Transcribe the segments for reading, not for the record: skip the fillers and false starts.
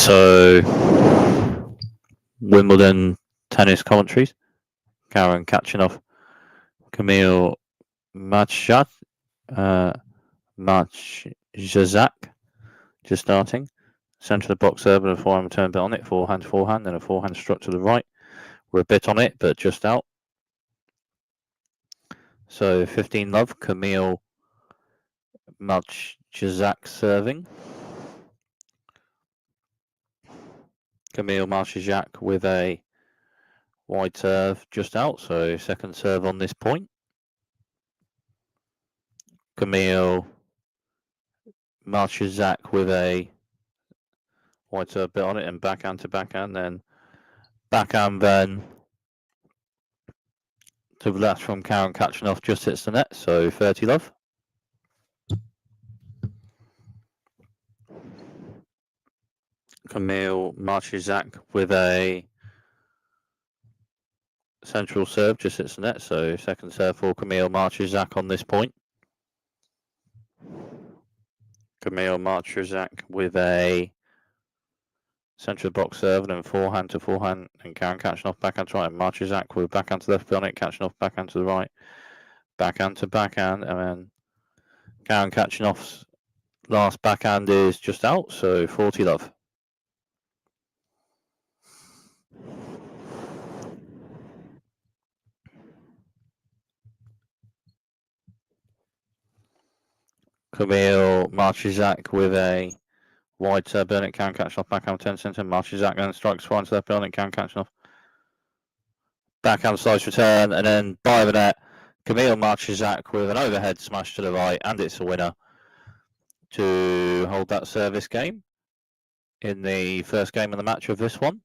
So, Wimbledon tennis commentaries. Khachanov, Kamil Majchrzak, just starting. Centre of the box serve and a forehand return bit on it. Forehand, and a forehand struck to the right. We're a bit on it, but just out. So 15 love, Kamil Majchrzak serving. Kamil Majchrzak with a wide serve just out, so second serve on this point. Kamil Majchrzak with a wide serve bit on it and backhand to backhand, then backhand then to the left from Khachanov just hits the net, so 30 love. Kamil Majchrzak with a central serve just hits the net, so second serve for Kamil Majchrzak on this point. Kamil Majchrzak with a central box serve and then forehand to forehand, and Khachanov backhand to right, and Majchrzak with backhand to left on it, Khachanov backhand to the right, backhand to backhand, and then Khachanov's last backhand is just out, so 40 love. Kamil Majchrzak with a wide serve, Bernard Khachanov backhand 10 centre. Majchrzak then strikes forehand to left, Bernard Khachanov backhand slice return, and then by the net, Kamil Majchrzak with an overhead smash to the right, and it's a winner to hold that service game in the first game of the match of this one.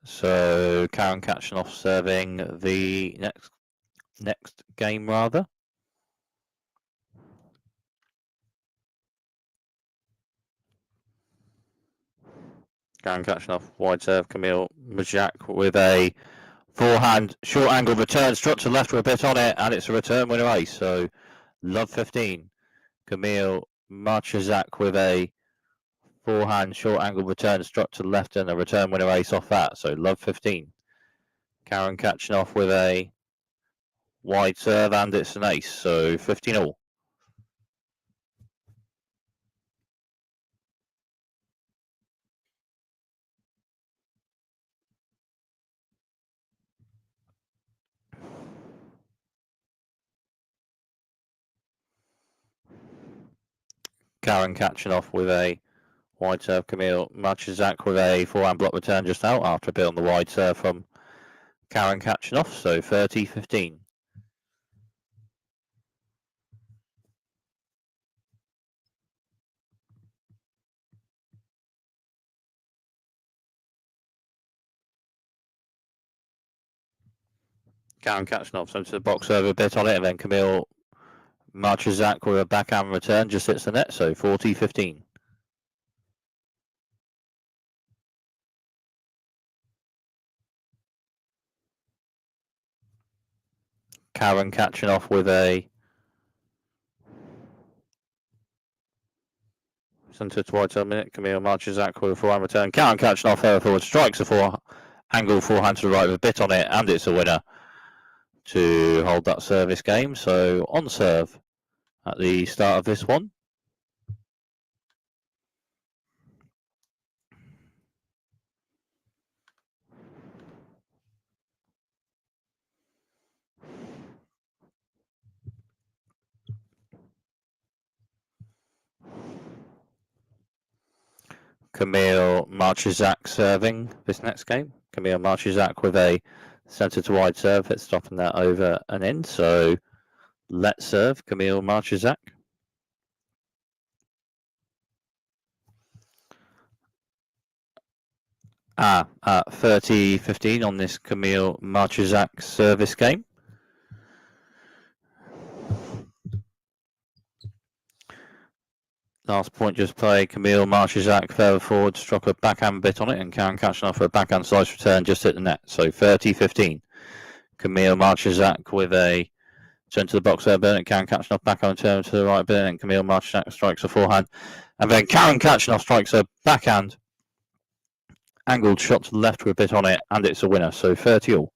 So Khachanov serving the next game rather. Khachanov wide serve, Kamil Majchrzak with a forehand short angle return, struck to left with a bit on it, and it's a return winner ace. So love 15. Kamil Majchrzak with a forehand short angle return, struck to left, and a return winner ace off that. So love 15. Khachanov with a wide serve, and it's an ace. So 15 all. Khachanov with a wide serve, Kamil Majchrzak with a forehand block return just out after a bit on the wide serve from Khachanov, so 30-15. Khachanov sent to the box serve a bit on it, and then Kamil Majchrzak with a backhand return just hits the net, so 40-15. Khachanov with a centre to wide serve minute. Kamil Majchrzak with a forehand return. Khachanov forward strikes a angle forehand to the right with a bit on it, and it's a winner to hold that service game. So on serve at the start of this one. Kamil Majchrzak serving this next game. Kamil Majchrzak with a centre to wide serve, it's stopping that over and in, so Let's serve, Kamil Majchrzak. 30-15 on this Kamil Majchrzak service game. Last point just played, Kamil Majchrzak further forward, struck a backhand bit on it, and Karen Khachanov for a backhand slice return just hit the net. So 30-15. Kamil Majchrzak with a turn to the box there, Bernard Karen Khachanov back on turn to the right, Bernard, and Kamil Majchrzak strikes a forehand. And then Karen Khachanov strikes a backhand angled shot to the left with a bit on it, and it's a winner. So 30-all.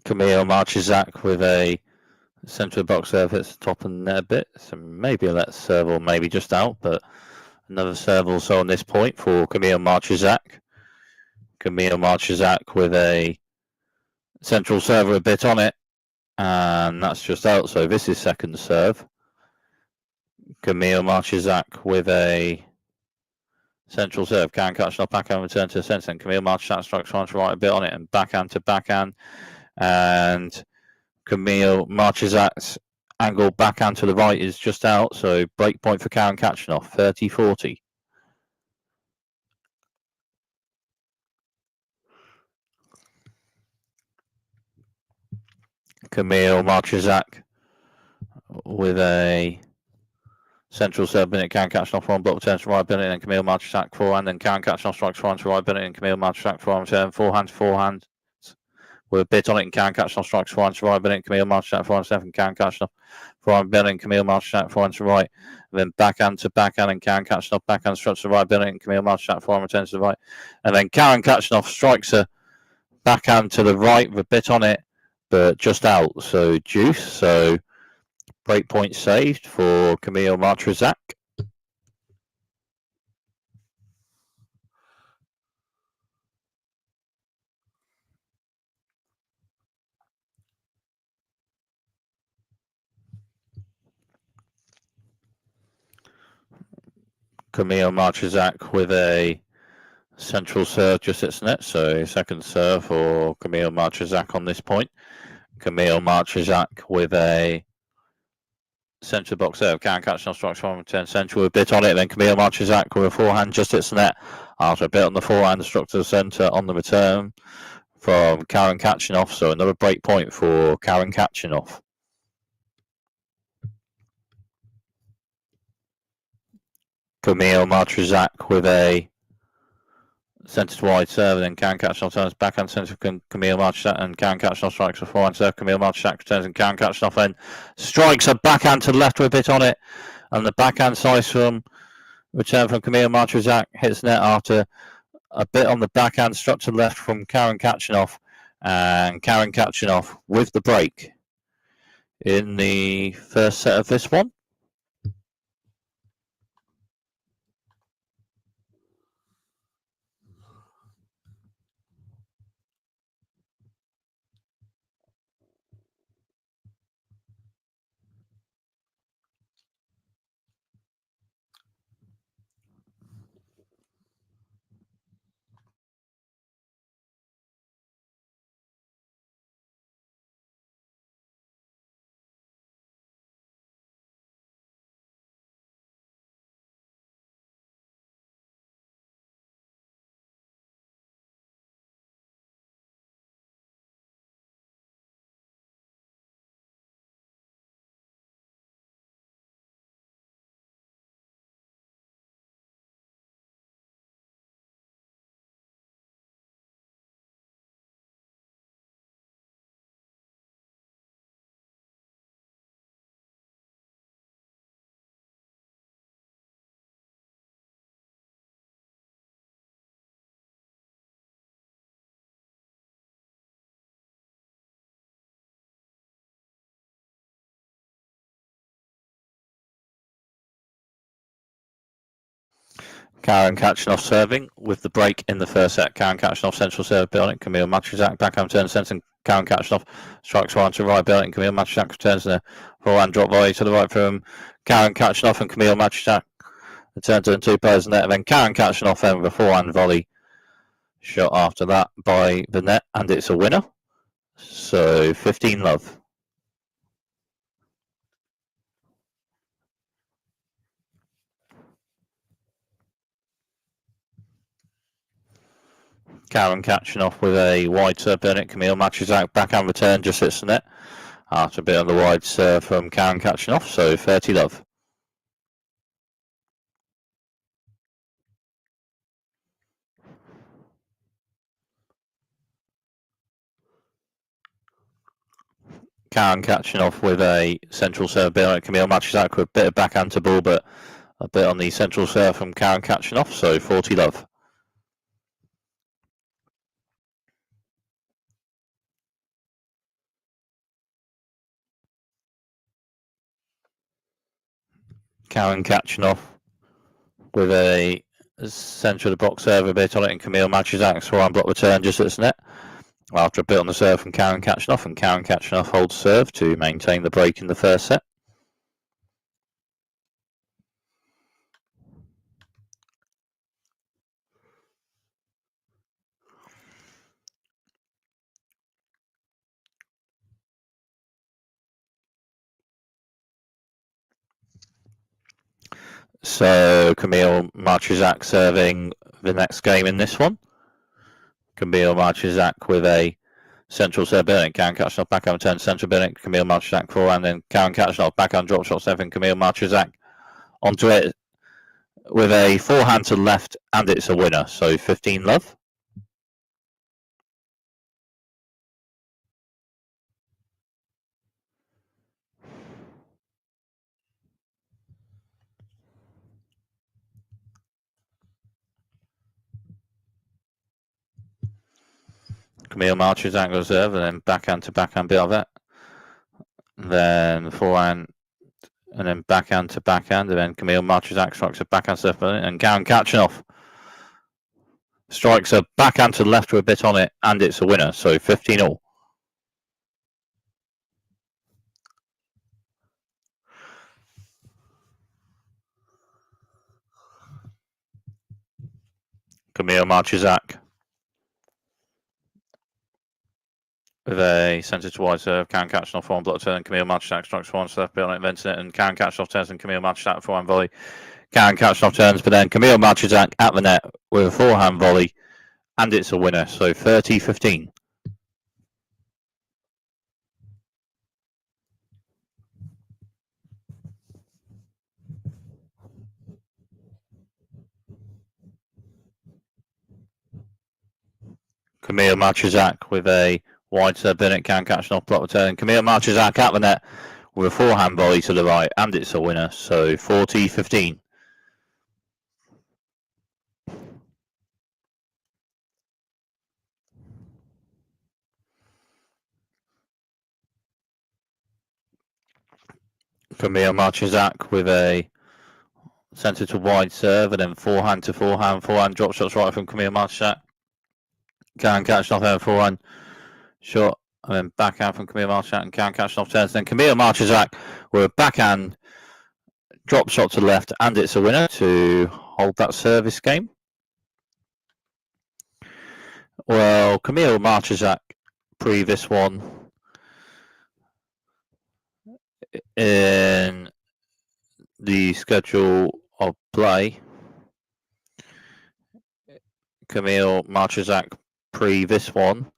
Kamil Majchrzak with a centre of the box serve hits the top and net a bit. So maybe a let serve or maybe just out, but another serve also on this point for Kamil Majchrzak. Kamil Majchrzak with a central serve with a bit on it, and that's just out. So this is second serve. Kamil Majchrzak with a central serve. Karen Khachanov backhand return to the centre, and Kamil Majchrzak strikes one to right a bit on it, and backhand to backhand. And Kamil Majchrzak's angle backhand to the right is just out, so break point for Karen Khachanov, 30-40. Kamil Majchrzak with a central serve, Karen Khachanov one block return to right, and Kamil Majchrzak forehand, and Karen Khachanov strikes forehand to right, and Kamil Majchrzak forehand return, forehand to forehand. With a bit on it, and Karen Khachanov strikes forehand to right, and Kamil Majchrzak forehand to left, and Karen Khachanov forehand, and Kamil Majchrzak forehand to right, and then backhand to backhand, and Karen Khachanov backhand strikes to the right, and Kamil Majchrzak forehand returns to the right, and then Karen Khachanov strikes a backhand to the right with a bit on it, but just out, so deuce. So break point saved for Kamil Majchrzak. Kamil Majchrzak with a central serve just hits net, so second serve for Kamil Majchrzak on this point. Kamil Majchrzak with a centre box serve. Karen Khachanov strikes one return central with a bit on it, then Kamil Majchrzak with a forehand just hits the net. After a bit on the forehand, struck to the centre on the return from Karen Khachanov, so another break point for Karen Khachanov. Kamil Majchrzak with a centre to wide serve, and then Karen Khachanov turns backhand centre for Kamil Majchrzak, and Karen Khachanov strikes a forehand serve. Kamil Majchrzak returns, and Karen Khachanov then strikes a backhand to the left with a bit on it, and the backhand slice from return from Kamil Majchrzak hits net after a bit on the backhand struck to the left from Karen Khachanov, and Karen Khachanov with the break in the first set of this one. Karen Khachanov serving with the break in the first set. Karen Khachanov central serve bit on it. Kamil Majchrzak backhand turn centre, and Karen Khachanov strikes one to right belly, and Kamil Majchrzak returns the forehand drop volley to the right from Karen Khachanov, and Kamil Majchrzak returns to the two players net, and then Karen Khachanov then with a forehand volley shot after that by the net, and it's a winner. So 15-love. Karen Khachanov with a wide serve in it. Kamil Majchrzak backhand return just hits the net after a bit on the wide serve from Karen Khachanov. So 30-love. Karen Khachanov with a central serve bit on it. Kamil Majchrzak with a bit of backhand to ball, but a bit on the central serve from Karen Khachanov. So 40-love. Karen Khachanov with a centre of the box serve a bit on it, and Kamil Majchrzak's forehand block return just hits the net after a bit on the serve from Karen Khachanov, and Karen Khachanov holds serve to maintain the break in the first set. So Kamil Majchrzak serving the next game in this one. Kamil Majchrzak with a central serve billing. Karen Khachanov backhand return central billing. Kamil Majchrzak forehand, then Karen Khachanov backhand drop shot serving. Kamil Majchrzak onto it with a forehand to the left, and it's a winner. So 15-love. Kamil Majchrzak reserve, and then backhand to backhand bit of it. Then forehand, and then backhand to backhand, and then Kamil Majchrzak strikes a backhand serve, and Karen Khachanov strikes a backhand to the left with a bit on it, and it's a winner. So 15-all. Kamil Majchrzak with a centre to wide serve. Karen Khachanov forehand block turn. Kamil Majchrzak strikes one left bit on it, vents it, and Karen Khachanov turns, and Kamil Majchrzak forehand volley. Karen Khachanov turns, but then Kamil Majchrzak at the net with a forehand volley, and it's a winner. So 30-15. Kamil Majchrzak with a wide serve in it. Karen Khachanov block return. Kamil Majchrzak at the net with a forehand volley to the right, and it's a winner. So 40-15. Kamil Majchrzak with a centre to wide serve, and then forehand to forehand. Forehand drop shots right from Kamil Majchrzak. Karen Khachanov there forehand shot, and then backhand from Kamil Majchrzak, and Karen Khachanov turns. Then Kamil Majchrzak with a backhand drop shot to the left, and it's a winner to hold that service game. Well, Kamil Majchrzak pre this one in the schedule of play. Kamil Majchrzak pre this one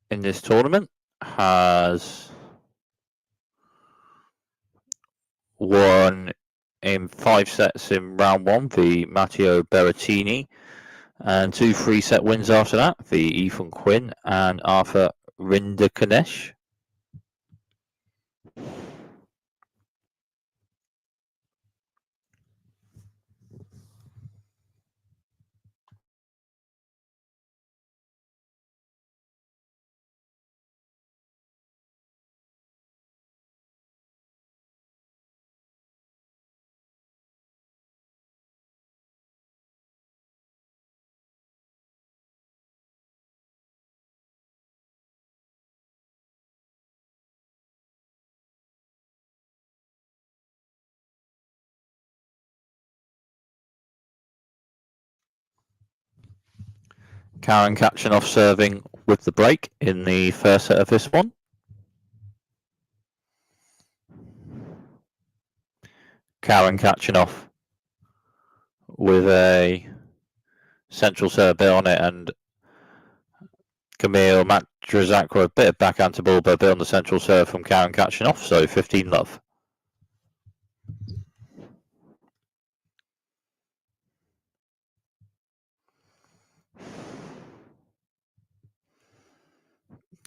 in this tournament has won in 5 sets in round 1 v Matteo Berrettini, and 2 3-set wins after that v Ethan Quinn and Arthur Rinderknecht. Karen Khachanov serving with the break in the first set of this one. Karen Khachanov with a central serve bit on it, and Kamil Majchrzak with a bit of backhand to ball, but a bit on the central serve from Karen Khachanov, so 15-love.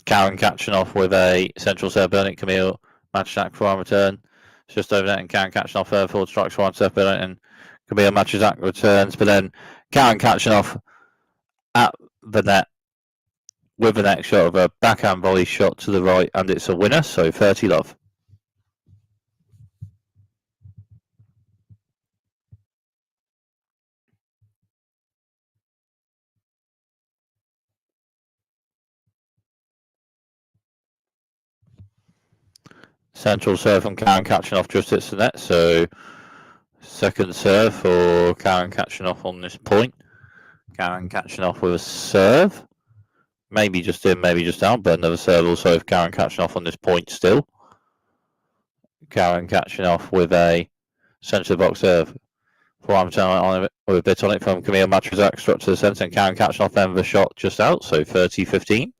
Karen Khachanov with a central serve bit on it, Kamil Majchrzak for return. It's just over net, and Karen Khachanov forward strikes for one serve bit on it, and Kamil Majchrzak returns, but then Karen Khachanov at the net with the next shot of a backhand volley shot to the right, and it's a winner, so 30-love. Central serve from Karen Khachanov just hits the net, so second serve for Karen Khachanov on this point. Karen Khachanov with a serve. Maybe just in, maybe just out, but another serve also of Karen Khachanov on this point still. Karen Khachanov with a centre box serve. With a bit on it from Kamil Majchrzak, struck to the centre, and Karen Khachanov then with a shot just out, so 30-15.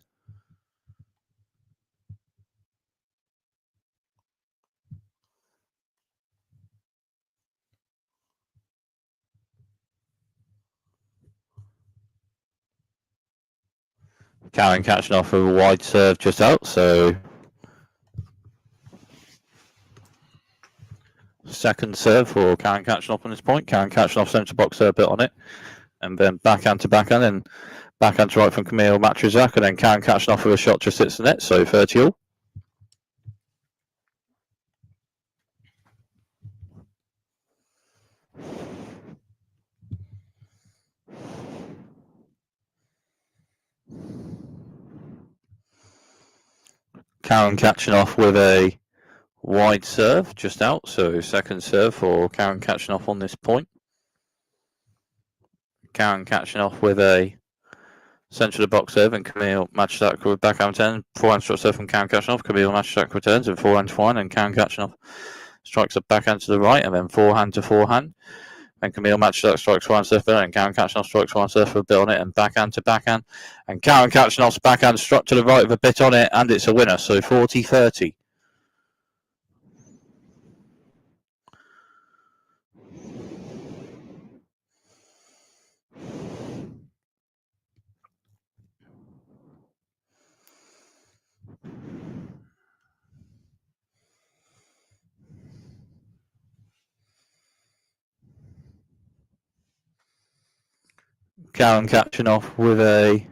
Karen Khachanov with a wide serve just out, so second serve for Karen Khachanov on this point. Karen Khachanov centre box serve bit on it, and then backhand to backhand, and backhand to right from Kamil Majchrzak, and then Karen Khachanov with a shot just hits the net, so 30-all. Karen Khachanov with a wide serve just out, so second serve for Karen Khachanov on this point. Karen Khachanov with a centre of the box serve, and Kamil Majchrzak with backhand return. Forehand strike serve from Karen Khachanov. Kamil Majchrzak returns and forehand to forehand, and Karen Khachanov strikes a backhand to the right, and then forehand to forehand. And Kamil Majchrzak strikes forehand serve bit on it, and Karen Khachanov strikes forehand serve for a bit on it, and backhand to backhand. And Karen Khachanov's backhand struck to the right with a bit on it, and it's a winner, so 40-30. Karen Khachanov with a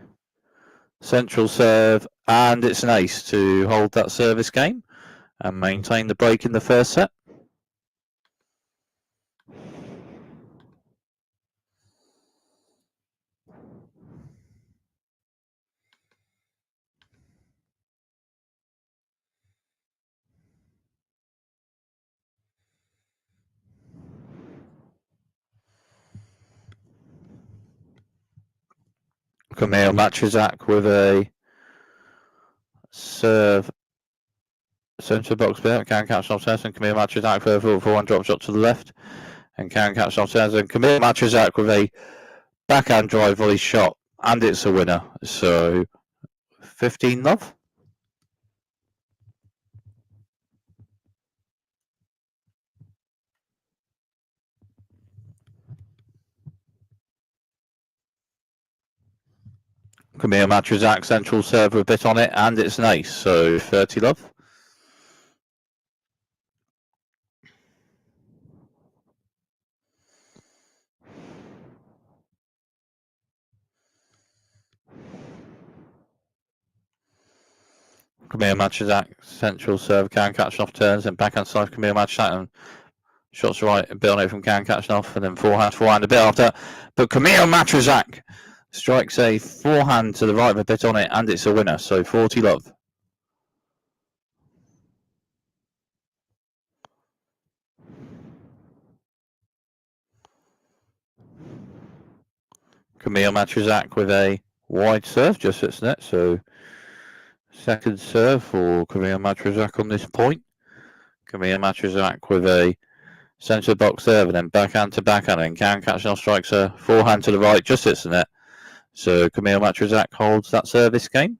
central serve, and it's an ace to hold that service game and maintain the break in the first set. Kamil Majchrzak with a serve centre box bit. Karen Khachanov turns, and Kamil Majchrzak for one drop shot to the left. And Karen Khachanov turns, and Kamil Majchrzak with a backhand drive volley shot, and it's a winner. So 15-love. Kamil Majchrzak central serve with a bit on it, and it's an ace. So 30-love. Kamil Majchrzak central serve. Karen Khachanov turns, and backhand side Kamil Majchrzak, and shots right, a bit on it from Karen Khachanov, and then forehand a bit after. But Kamil Majchrzak strikes a forehand to the right with a bit on it, and it's a winner. So 40-love. Kamil Majchrzak with a wide serve, just hits net, so second serve for Kamil Majchrzak on this point. Kamil Majchrzak with a centre box serve and then backhand to backhand, and Khachanov strikes a forehand to the right, just hits the net. So Kamil Majchrzak holds that service game.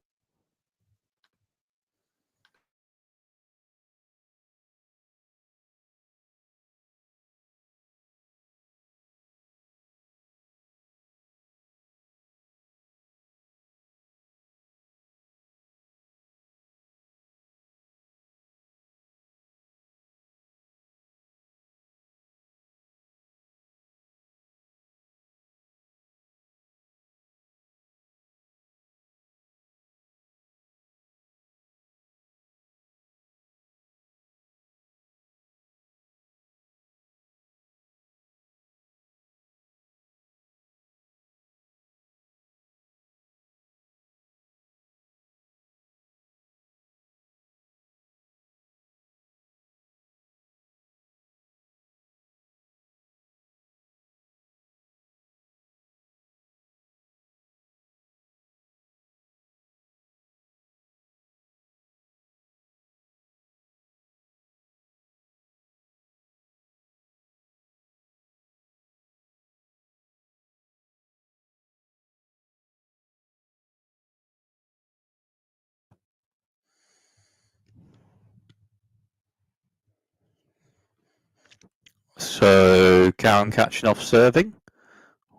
So Khachanov serving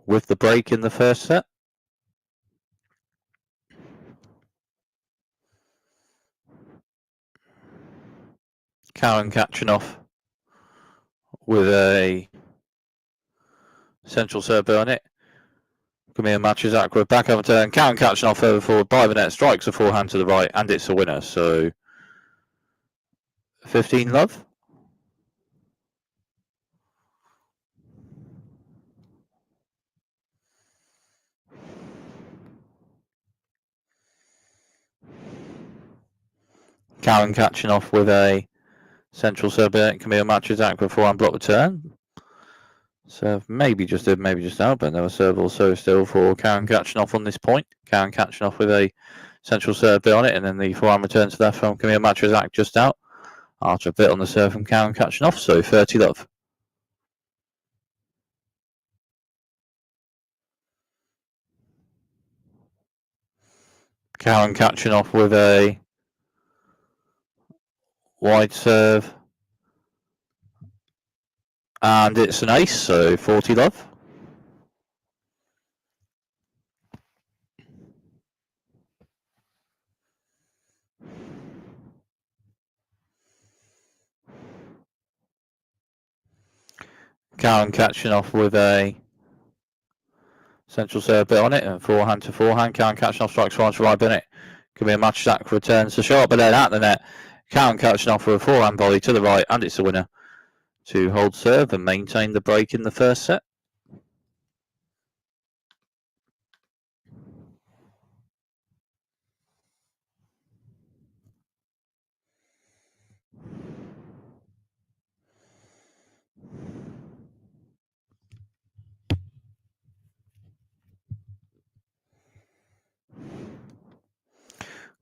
with the break in the first set. Khachanov with a central serve on it. Kamil Majchrzak with back over turn. Khachanov further forward by the net, strikes a forehand to the right, and it's a winner. So 15 love. Khachanov with a central serve. Kamil Majchrzak with forehand block return. Serve maybe just in, maybe just out, but another serve also still for Khachanov on this point. Khachanov with a central serve bit on it, and then the forehand return to that from Kamil Majchrzak just out. After a bit on the serve from Khachanov, so 30 love. Khachanov with a wide serve, and it's an ace, so 40 love. Khachanov with a central serve bit on it, and forehand to forehand. Khachanov strikes forehand to right on it. Kamil Majchrzak returns the shot, but then at the net, Khachanov for a forehand volley to the right, and it's a winner to hold serve and maintain the break in the first set.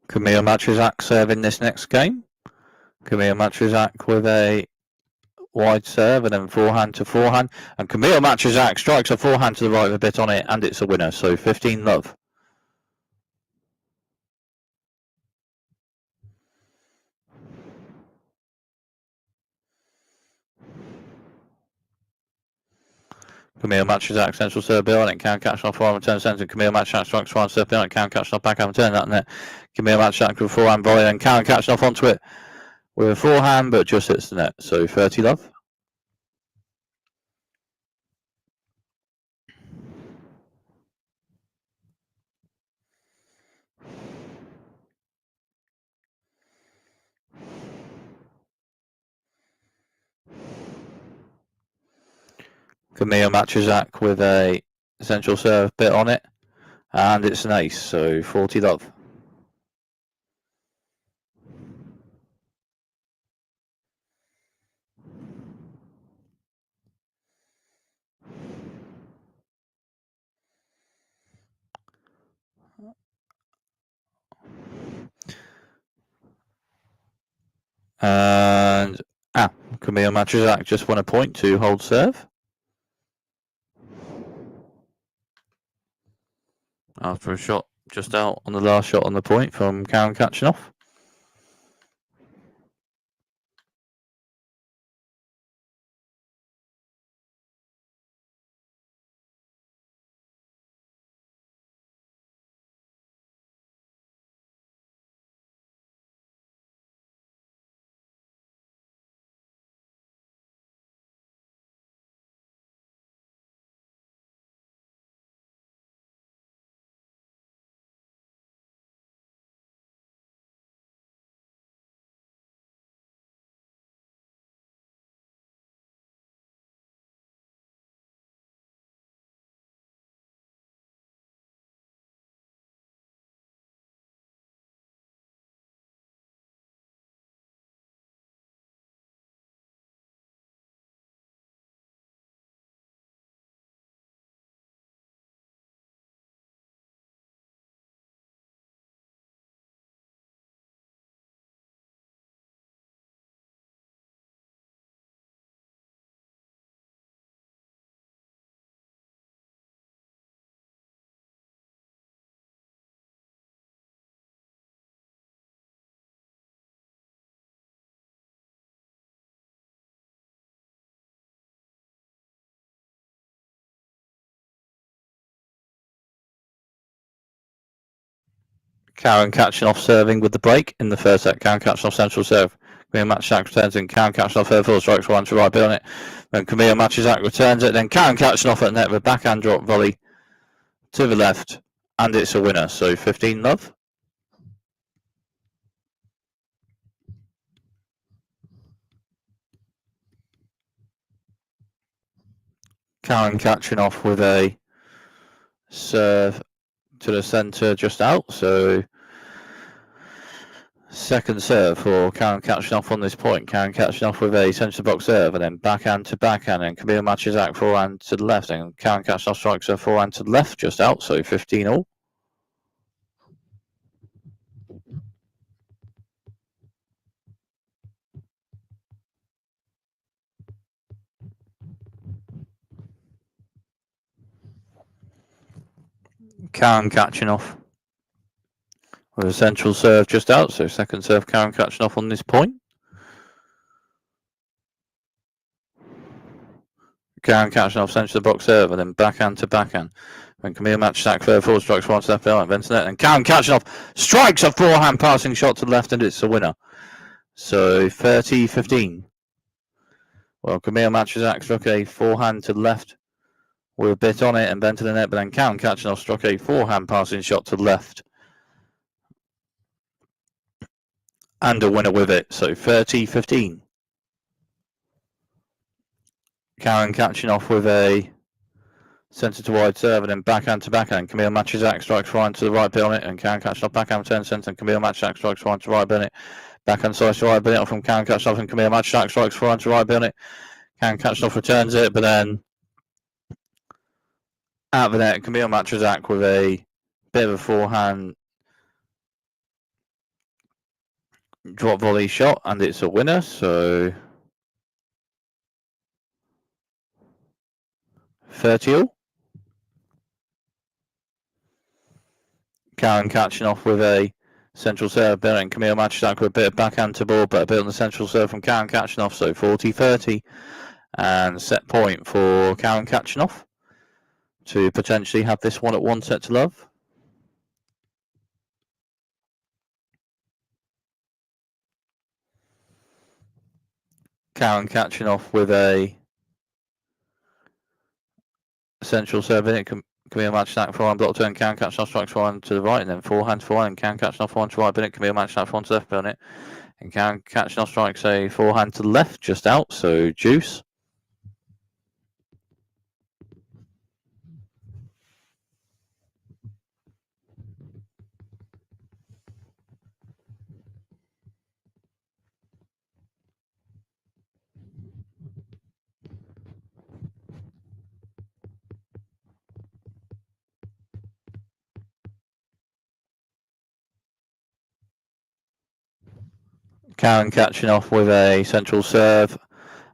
Kamil Majchrzak serving this next game. Kamil Majchrzak with a wide serve and then forehand to forehand. And Kamil Majchrzak strikes a forehand to the right with a bit on it, and it's a winner. So 15 love. Kamil Majchrzak central serve bit on it. Khachanov forehand return centre. Kamil Majchrzak strikes forehand serve bit on it. Khachanov back and turn that net. Kamil Majchrzak with forehand volley and Khachanov onto it with a forehand, but just hits the net. So 30 love. Kamil Majchrzak with a central serve bit on it, and it's an ace, so 40 love. And Kamil Majchrzak just won a point to hold serve. After a shot just out on the last shot on the point from Kamil Khachanov. Kamil Khachanov serving with the break in the first set. Kamil Khachanov central serve. Kamil Majchrzak returns in. Kamil Khachanov third full strikes one to right on it. Then Kamil Majchrzak returns it. Then Kamil Khachanov at net with a backhand drop volley to the left, and it's a winner. So 15 love. Kamil Khachanov with a serve to the centre just out. So second serve for Kamil Khachanov on this point. Kamil Khachanov with a centre box serve and then backhand to backhand, and Kamil Majchrzak forehand to the left, and Kamil Khachanov strikes a forehand to the left just out. So 15 all. Kamil Khachanov with a central serve just out. So second serve Kamil Khachanov on this point. Kamil Khachanov centre the box serve and then backhand to backhand. When Kamil Majchrzak third forward strikes one step behind, Vincent, and Kamil Khachanov strikes a forehand passing shot to the left, and it's a winner. So 30-15. Well, Kamil Majchrzak struck a forehand to the left with a bit on it and bent to the net, but then Kamil Khachanov struck a forehand passing shot to the left and a winner with it. So 30-15. Kamil Khachanov with a centre to wide serve and then backhand to backhand. Kamil Majchrzak strikes forehand to the right bit on it, and Kamil Khachanov backhand turn centre, and Kamil Majchrzak strikes forehand to right bit on it. Backhand slice to right bit on from Kamil Khachanov, and Kamil Majchrzak strikes forehand to right bit on it. Kamil Khachanov returns it, but then out the net, Kamil Majchrzak with a bit of a forehand drop volley shot, and it's a winner. So 30 all. Kamil Khachanov with a central serve, and Kamil Majchrzak with a bit of backhand to ball, but a bit on the central serve from Kamil Khachanov. So 40-30, and set point for Kamil Khachanov to potentially have this one at 1 set to love. Kamil Khachanov with a central serve in it. Kamil Majchrzak forehand block turn. Kamil Khachanov strikes forehand to the right, and then forehand to forehand. Kamil Khachanov forehand to right in it. Kamil Majchrzak forehand to left on it, and Kamil Khachanov strikes a forehand to the left just out. So juice. Khachanov with a central serve,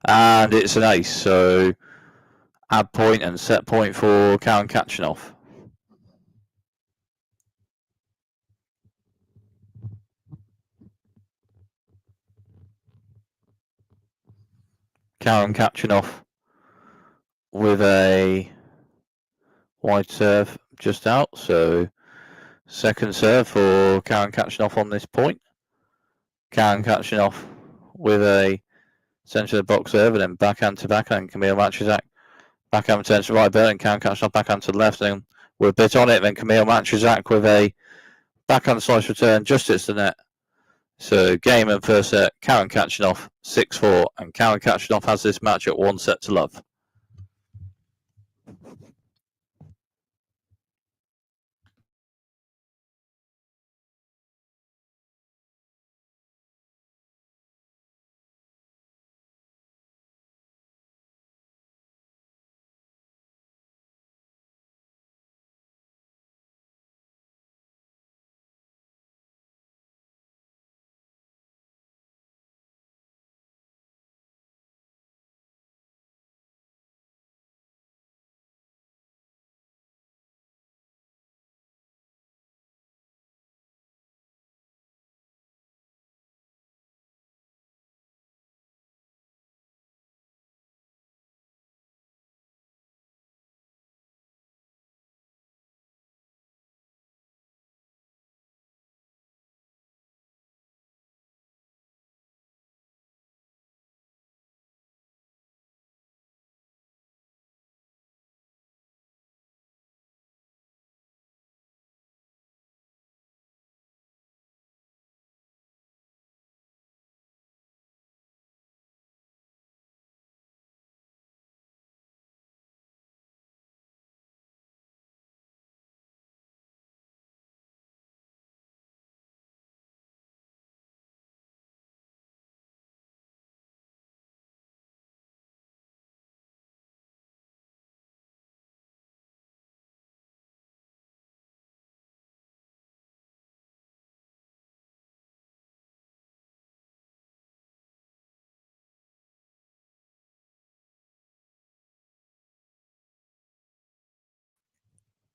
and it's an ace. So add point and set point for Khachanov. Khachanov with a wide serve just out. So second serve for Khachanov on this point. Khachanov with a centre of the box serve and then backhand to backhand. Kamil Majchrzak backhand turns to right, and Khachanov backhand to the left. And we're a bit on it. Then Kamil Majchrzak with a backhand slice return just hits the net. So game and first set, Khachanov 6-4, and Khachanov has this match at 1 set to love.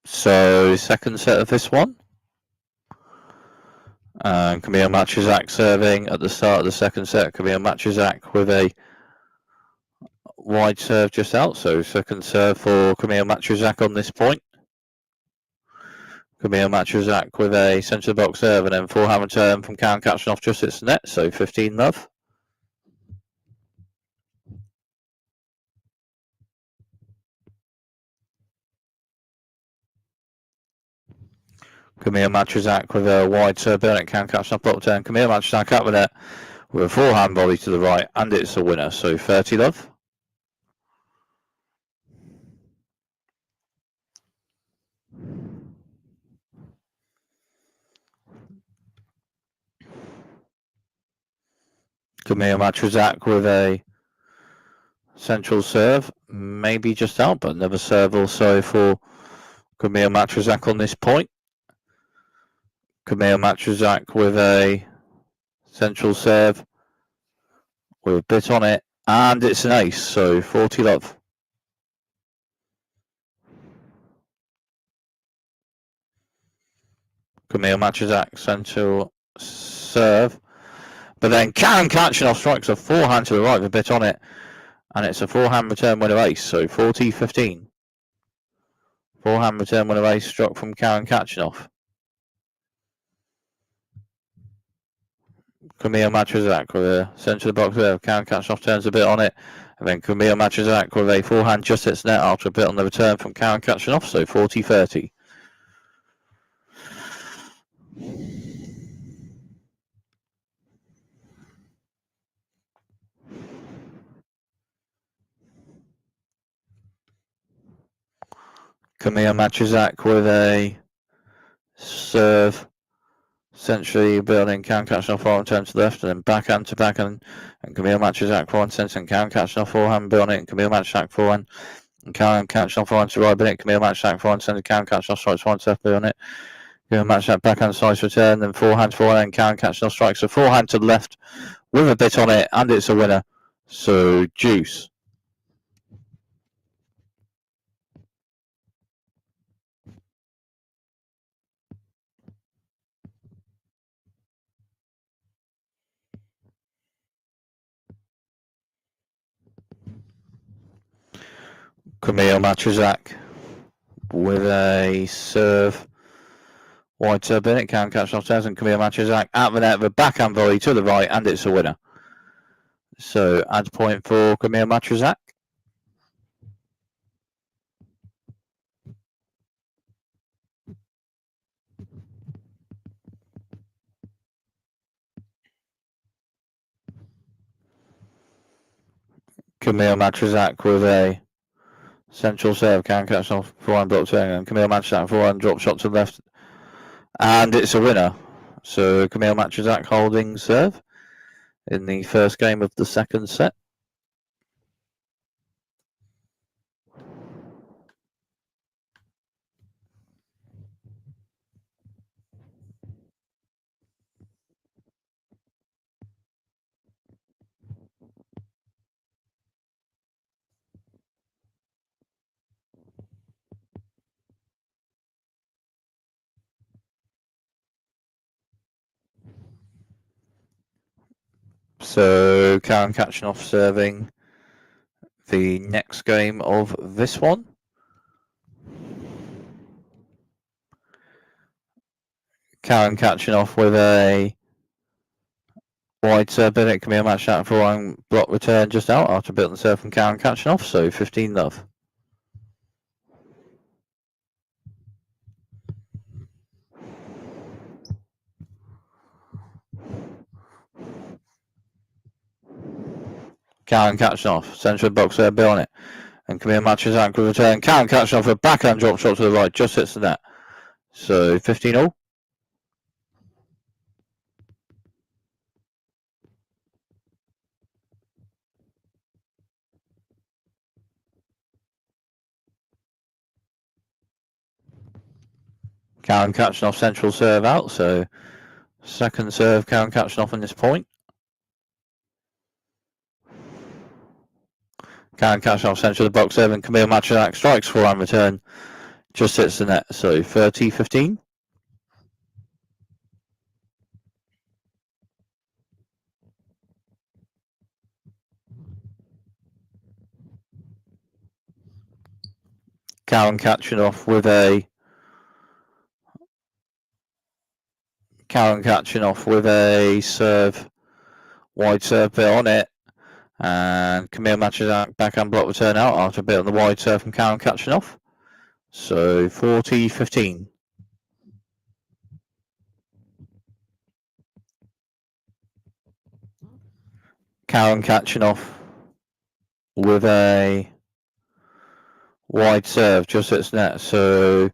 So second set of this one. And Kamil Majchrzak serving at the start of the second set. Kamil Majchrzak with a wide serve just out. So second serve for Kamil Majchrzak on this point. Kamil Majchrzak with a centre box serve and then forehand return from Khachanov just hits the net. So 15 love. Kamil Majchrzak with a wide serve and Khachanov blocked down. Kamil Majchrzak up with it with a forehand volley to the right, and it's a winner. So 30 love. Kamil Majchrzak with a central serve, maybe just out, but another serve also for Kamil Majchrzak on this point. Kamil Majchrzak with a central serve with a bit on it, and it's an ace, so 40 love. Kamil Majchrzak central serve, but then Khachanov strikes a forehand to the right with a bit on it, and it's a forehand return winner ace, so 40-15. Forehand return winner ace struck from Khachanov. Kamil Majchrzak with a centre of the box there. Khachanov turns a bit on it, and then Kamil Majchrzak with a forehand just hits net after a bit on the return from Khachanov, so 40-30. Kamil Majchrzak with a serve, centrally building Khachanov forehand turn to the left, and then backhand to backhand, and Kamil Majchrzak forehand centre, and Khachanov forehand building it, and Kamil Majchrzak forehand, and Khachanov forehand to right, but it Kamil Majchrzak forehand centre, Khachanov strikes one step on it. Kamil Majchrzak backhand slice return, then forehand, and Khachanov strikes a forehand to the left with a bit on it, and it's a winner. So deuce. Kamil Majchrzak with a serve. Wide serve in it, can catch off and Kamil Majchrzak at the net, the backhand volley to the right, and it's a winner. So adds point for Kamil Majchrzak. Kamil Majchrzak with a central serve, can catch off forehand block turn, and Kamil Majchrzak forehand drop shot to the left, and it's a winner. So Kamil Majchrzak holding serve in the first game of the second set. So Karen Khachanov serving the next game of this one. Karen Khachanov with a wide serve in it, Kamil Majchrzak for one block return just out after a bit on the serve from Karen Khachanov, so 15-love. Karen Khachanov, centre of the box there, on it. And Kamil Majchrzak with return. Karen Khachanov with a backhand drop shot to the right, just hits the net. So 15-all. Karen Khachanov central serve out, so second serve Karen Khachanov on this point. Karen Khachanov central of the box serve, and Kamil Majchrzak strikes forehand return, just hits the net, so 30-15. Karen Khachanov with a serve, wide serve bit on it, and Kamil Majchrzak backhand block return out after a bit on the wide serve from Karen Khachanov. So 40-15. Karen Khachanov with a wide serve, just hits net. So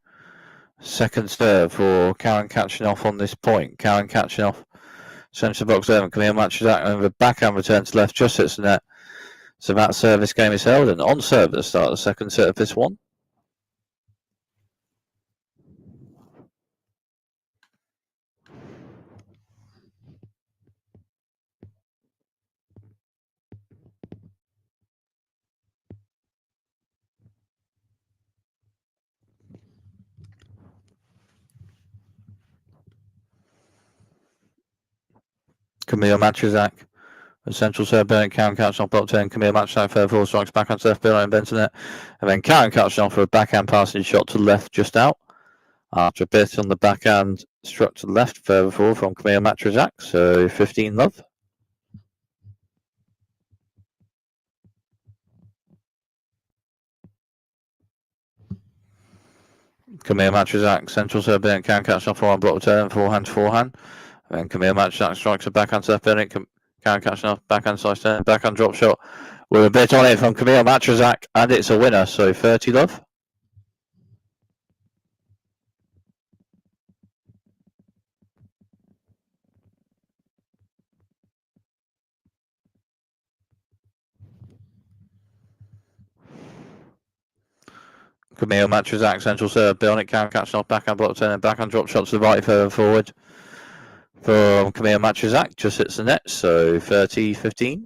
second serve for Karen Khachanov on this point. Karen Khachanov, centre box serve, and Kamil Majchrzak and the backhand return to left, just hits the net. So that service game is held, and on serve at the start of the second set of this one. Kamil Majchrzak, a central serve, Karen Khachanov block turn. Kamil Majchrzak further forward strikes backhand serve, and bends the net, and then Karen Khachanov for a backhand passing shot to the left, just out. After a bit on the backhand, struck to the left, further forward from Kamil Majchrzak, so 15-love. Kamil Majchrzak, central serve, Karen Khachanov forehand block return, forehand to forehand. And then Kamil Majchrzak strikes a backhand serve, Karen Khachanov backhand side turn, backhand drop shot with a bit on it from Kamil Majchrzak, and it's a winner, so 30-love. Kamil Majchrzak, central serve, Karen Khachanov backhand block turn, and backhand drop shot to the right, further forward from Kamil Majchrzak, just hits the net, so 30-15.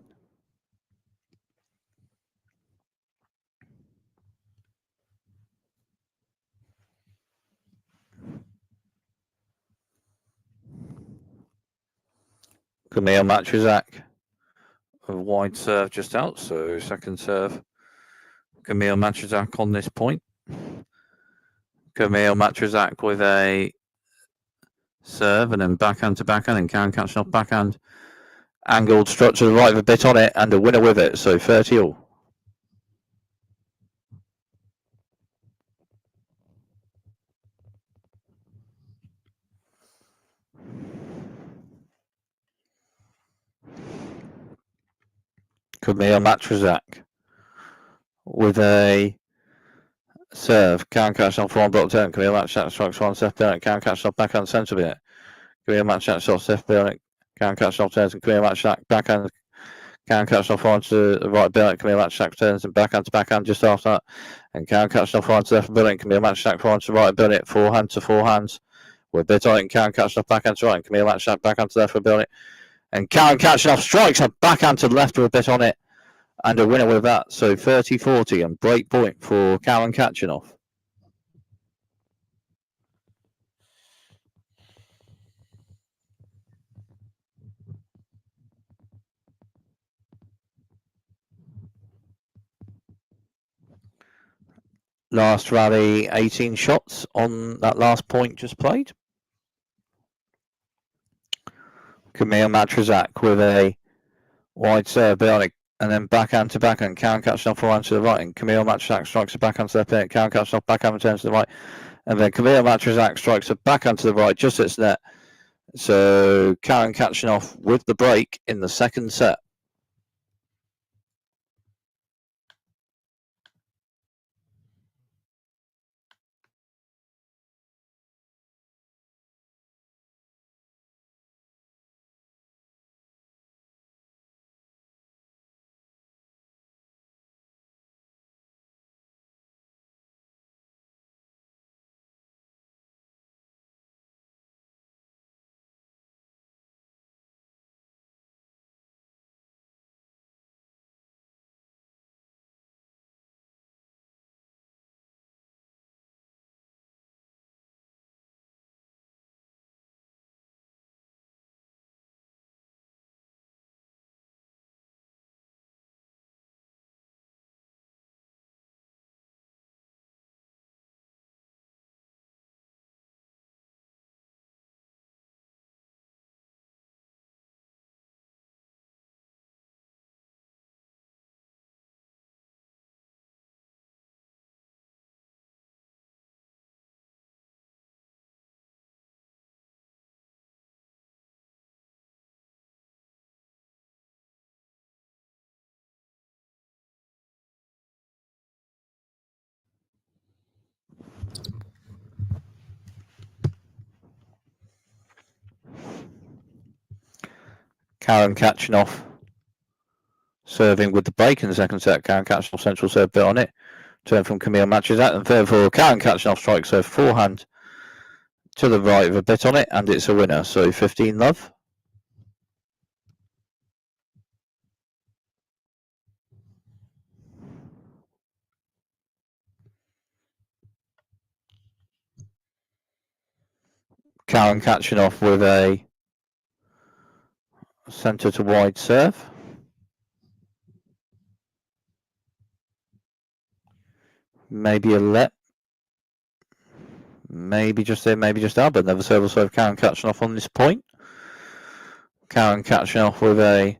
Kamil Majchrzak, a wide serve just out, so second serve. Kamil Majchrzak on this point. Kamil Majchrzak with a serve and then backhand to backhand and Khachanov backhand. Angled struck to the right of a bit on it and a winner with it, so 30 all. Kamil Majchrzak with a serve. Khachanov for one block turn. Kamil Majchrzak strikes one step down. Khachanov backhand centre bit. Kamil Majchrzak shot step down. Khachanov turns and Kamil Majchrzak backhand. Khachanov onto the right billet. Kamil Majchrzak turns and backhand to backhand just after that. And Khachanov onto the left billet. Kamil Majchrzak onto the right billet. Forehand to forehands. With a bit on it. And Khachanov backhand to right. And Kamil Majchrzak backhand to the left billet. And Khachanov strikes a backhand to the left with a bit on it. And a winner with that. So 30-40 and break point for Khachanov. Last rally, 18 shots on that last point just played. Kamil Majchrzak with a wide serve beyond it, and then backhand to backhand. Khachanov forehand to the right, and Kamil Majchrzak strikes a backhand to the left. Khachanov backhand returns to the right, and then Kamil Majchrzak strikes a backhand to the right, just hits net. So Khachanov with the break in the second set. Khachanov serving with the break in the second set. Khachanov central serve bit on it. Turn from Kamil Majchrzak, and therefore Khachanov strikes serve forehand to the right with a bit on it, and it's a winner. So 15 love. Khachanov with a centre to wide serve. Maybe a let. Maybe just in, maybe just out, but never serve will serve Khachanov on this point. Khachanov with a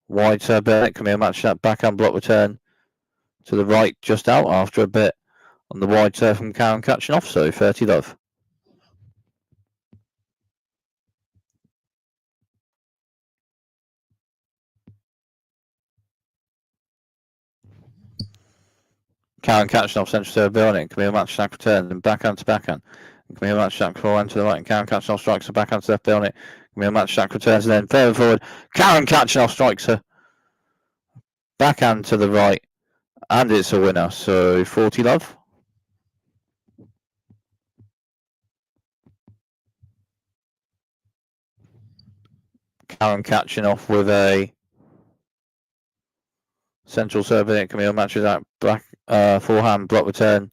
wide serve bit. Kamil Majchrzak backhand block return to the right, just out after a bit on the wide serve from Khachanov. So 30 love. Khachanov central serve bit on it. Kamil Majchrzak returns and backhand to backhand. Kamil Majchrzak forehand to the right, and Khachanov strikes a backhand to left bit on it. Kamil Majchrzak returns and then further forward. Khachanov strikes a backhand to the right, and it's a winner. So 40 love. Karen Khachanov with a central serve in it. Kamil Majchrzak back forehand block return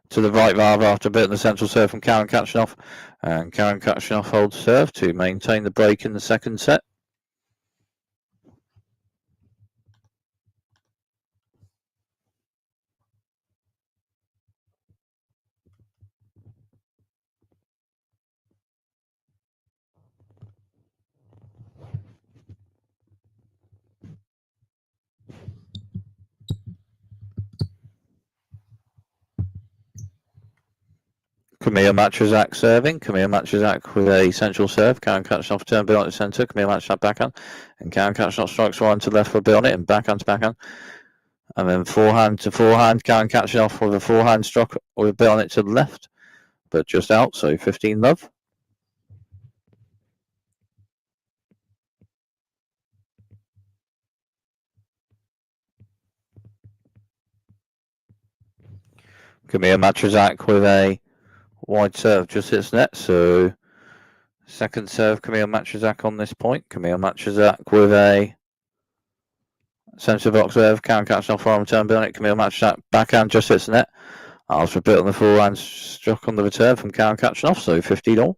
to the right rather after a bit in the central serve from Karen Khachanov. And Karen Khachanov holds serve to maintain the break in the second set. Kamil Majchrzak serving. Kamil Majchrzak with a central serve. Karen Khachanov turn bit on the centre. Kamil Majchrzak backhand. And Karen Khachanov strikes one to left for a bit on it and backhand to backhand. And then forehand to forehand. Karen Khachanov with a forehand struck with a bit on it to the left. But just out, so 15 love. Kamil Majchrzak with a wide serve just hits net, so second serve Kamil Majchrzak on this point. Kamil Majchrzak with a centre box serve. Karen Khachanov forehand return bit on it. Kamil Majchrzak backhand just hits net. After a bit on the forehand struck on the return from Karen Khachanov, so 15 all.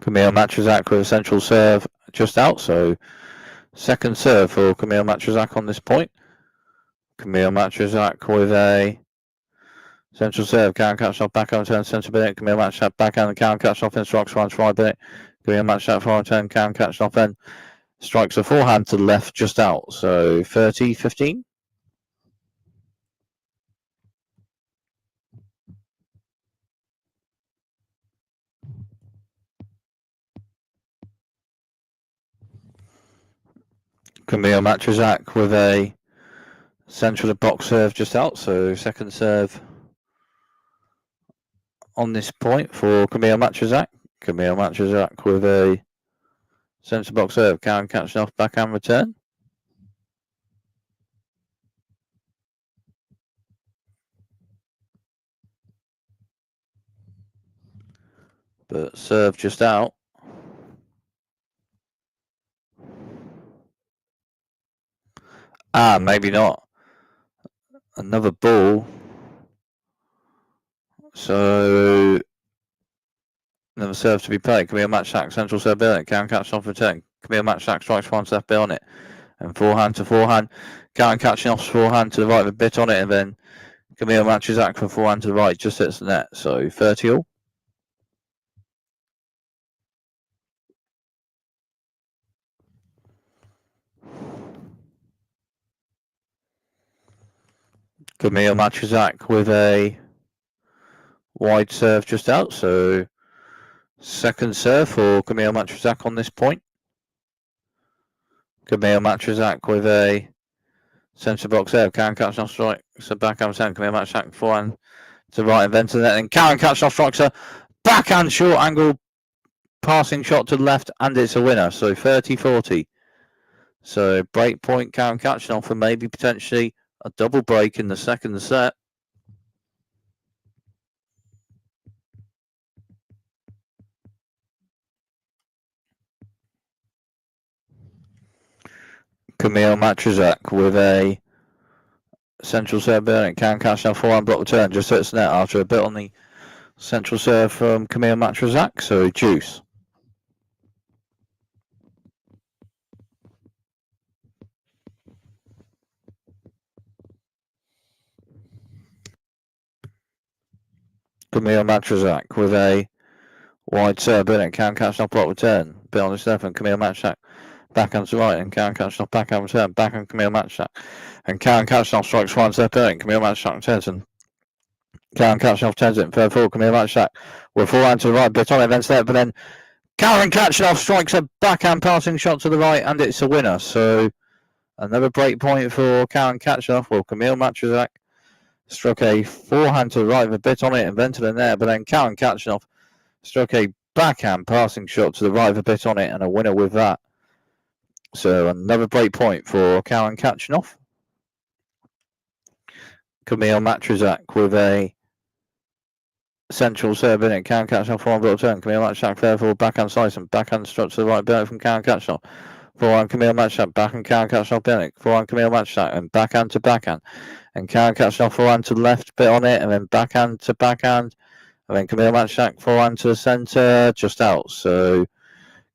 Kamil Majchrzak with a central serve just out, so second serve for Kamil Majchrzak on this point. Kamil Majchrzak with a central serve. Karen Khachanov backhand return centre bit. Kamil Majchrzak backhand and Karen Khachanov in strikes one right bit. Kamil Majchrzak forehand return. Karen Khachanov then strikes a forehand to the left just out, so 30-15. Kamil Majchrzak with a central box serve just out, so second serve on this point for Kamil Majchrzak. Kamil Majchrzak with a centre box serve. Karen Khachanov backhand return. But serve just out. Maybe not. Another ball. So another serve to be played. Kamil Majchrzak central serve bit on it. Karen Khachanov return. Kamil Majchrzak strikes one left bit on it. And forehand to forehand. Karen Khachanov's forehand to the right with a bit on it. And then Kamil Majchrzak from forehand to the right just hits the net. So 30 all. Kamil Majchrzak with a wide serve just out, so second serve for Kamil Majchrzak on this point. Kamil Majchrzak with a centre box serve. Karen Khachanov strikes a backhand return. Kamil Majchrzak forehand to right and then to the net. And Karen Khachanov strikes a backhand short angle passing shot to the left, and it's a winner. So 30-40. So break point Karen Khachanov for maybe potentially a double break in the second set. Kamil Majchrzak with a central serve and Karen Khachanov forehand block return just hits net after a bit on the central serve from Kamil Majchrzak, so juice. Kamil Majchrzak with a wide serve and Karen Khachanov block return, bit on the serve and Kamil Majchrzak backhand to right and Karen Khachanov backhand return, backhand Kamil Majchrzak. And Karen Khachanov strikes one step in, Kamil Majchrzak returns and Karen Khachanov turns it in third forward. Kamil Majchrzak with forehand to the right, bit on it, then step, but then Karen Khachanov strikes a backhand passing shot to the right, and it's a winner. So another break point for Karen Khachanov. Well, Kamil Majchrzak struck a forehand to the right with a bit on it and then to the net, but then Karen Khachanov struck a backhand passing shot to the right with a bit on it, and a winner with that. So another break point for Khachanov. Kamil Majchrzak with a central serve in it. Khachanov forehand block turn. Kamil Majchrzak fair forward backhand slice and backhand struck to the right Bennett from Khachanov. Forehand Kamil Majchrzak backhand Khachanov Bennett. Forehand Kamil Majchrzak and backhand to backhand. And Khachanov forehand to the left bit on it and then backhand to backhand. And then Kamil Majchrzak forehand to the centre just out. So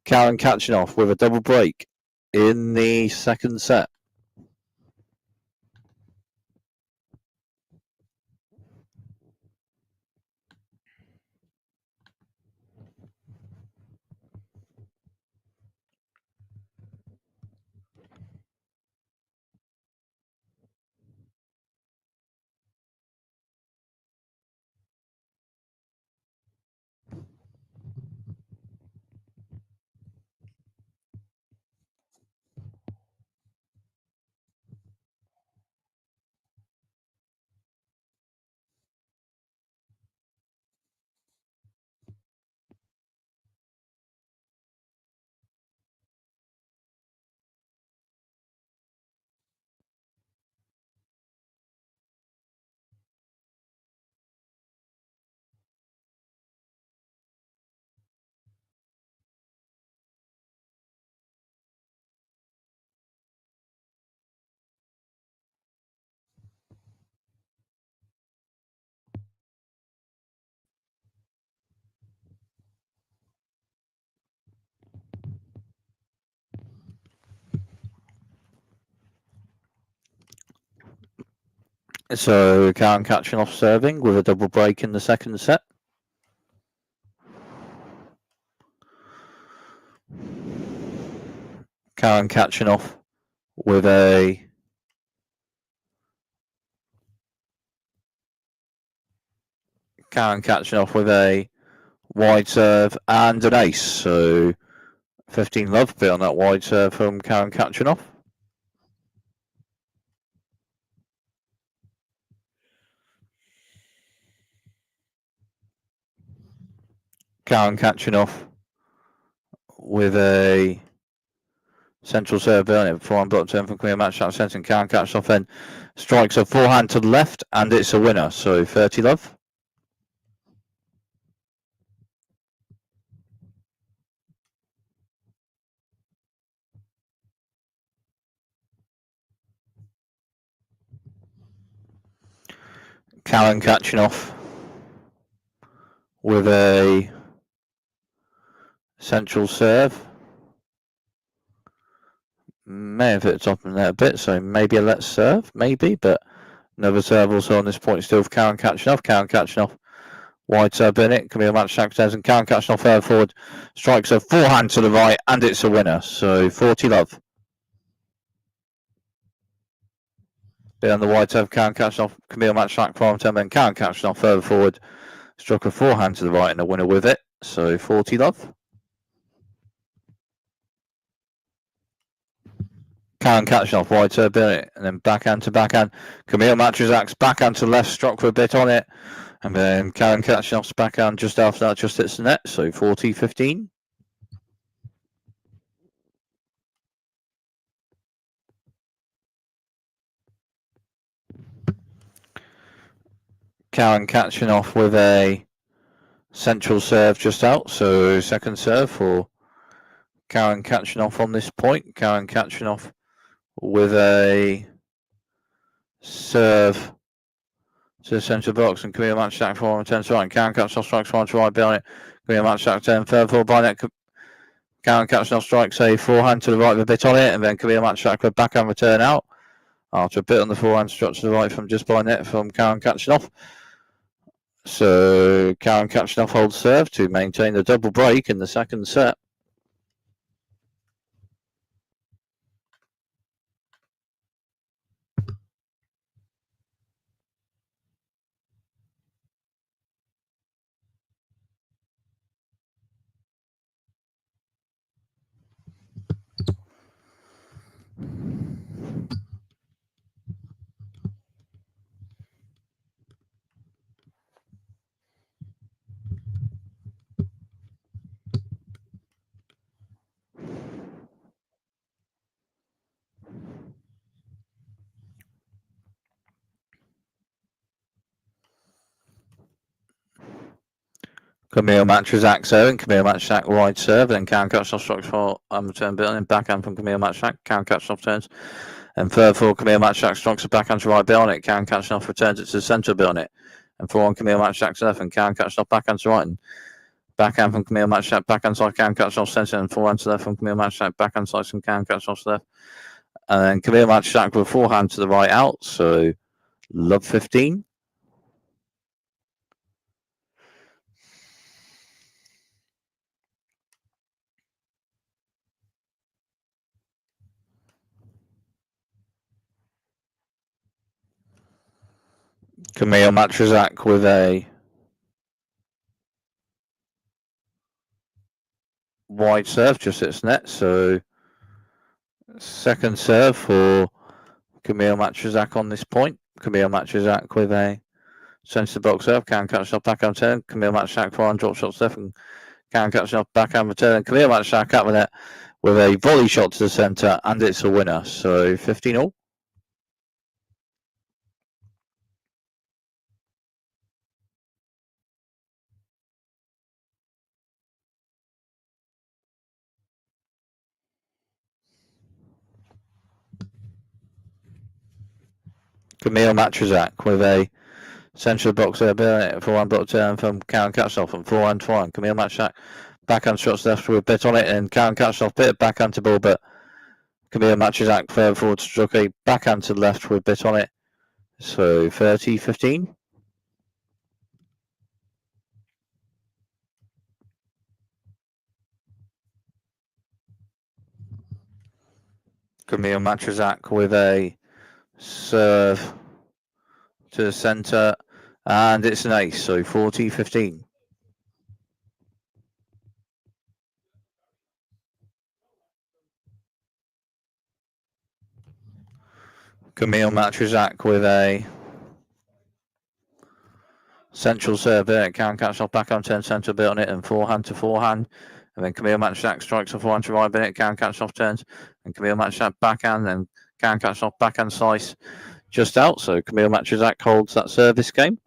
Khachanov with a double break in the second set. So Khachanov serving with a double break in the second set. Khachanov with a wide serve and an ace. So 15 love bit on that wide serve from Khachanov. Khachanov with a central serve bit on it. Forehand block turn from Kamil Majchrzak centre. And Khachanov then strikes a forehand to the left and it's a winner. So 30 love. Khachanov with a central serve. May have hit the top of the net a bit, so maybe a let's serve, maybe, but another serve also on this point still for Khachanov. Khachanov wide serve in it. Kamil Majchrzak says, and Khachanov further forward strikes a forehand to the right, and it's a winner. So 40 love. Bit on the wide serve, Khachanov, Kamil Majchrzak forehand turn, then Khachanov further forward struck a forehand to the right, and a winner with it. So 40 love. Khachanov wide serve in it, and then backhand to backhand. Kamil Majchrzak's backhand to the left, struck for a bit on it. And then Khachanov's backhand just after that just hits the net, so 40-15. Khachanov with a central serve just out, so second serve for Khachanov on this point. Khachanov with a serve to the centre box, and Kamil Majchrzak forward and turns right, and Khachanov strikes one to right behind it. Kamil Majchrzak turn further forward by net. Khachanov strikes a forehand to the right with a bit on it, and then Kamil Majchrzak with backhand return out. After a bit on the forehand struck to the right from just by net from Khachanov. So Khachanov holds serve to maintain the double break in the second set. Kamil Majchrzak serving. Kamil Majchrzak wide serve. Then Khachanov strikes for return bit on it. Backhand from Kamil Majchrzak. Khachanov turns. And third for Kamil Majchrzak strikes a backhand to right bit on it. Khachanov returns it to the centre bit on it. And 4-1 Kamil Majchrzak's left. And Khachanov backhand to right. And backhand from Kamil Majchrzak. Backhand side Khachanov centre. And 4-1 to left from Kamil Majchrzak. Backhand side from Khachanov's left. And then Kamil Majchrzak with forehand to the right out. So love 15. Kamil Majchrzak with a wide serve, just hits net. So second serve for Kamil Majchrzak on this point. Kamil Majchrzak with a centre box serve. Khachanov backhand turn. Kamil Majchrzak forehand drop shot left. And Khachanov backhand return. Kamil Majchrzak up with it with a volley shot to the centre, and it's a winner. So 15-all. Kamil Majchrzak with a central box there, forehand block turn from Khachanov and forehand to one. Kamil Majchrzak backhand shots left with a bit on it, and Khachanov bit of backhand to ball, but Kamil Majchrzak further forward struck a backhand to the left with a bit on it. So 30-15. Kamil Majchrzak with a serve to the centre, and it's an ace, so 40-15. Kamil Majchrzak with a central serve there. Khachanov backhand turn centre bit on it and forehand to forehand. And then Kamil Majchrzak strikes a forehand to right bit. Khachanov turns and Kamil Majchrzak backhand and Khachanov backhand slice just out. So Kamil Majchrzak holds that service game.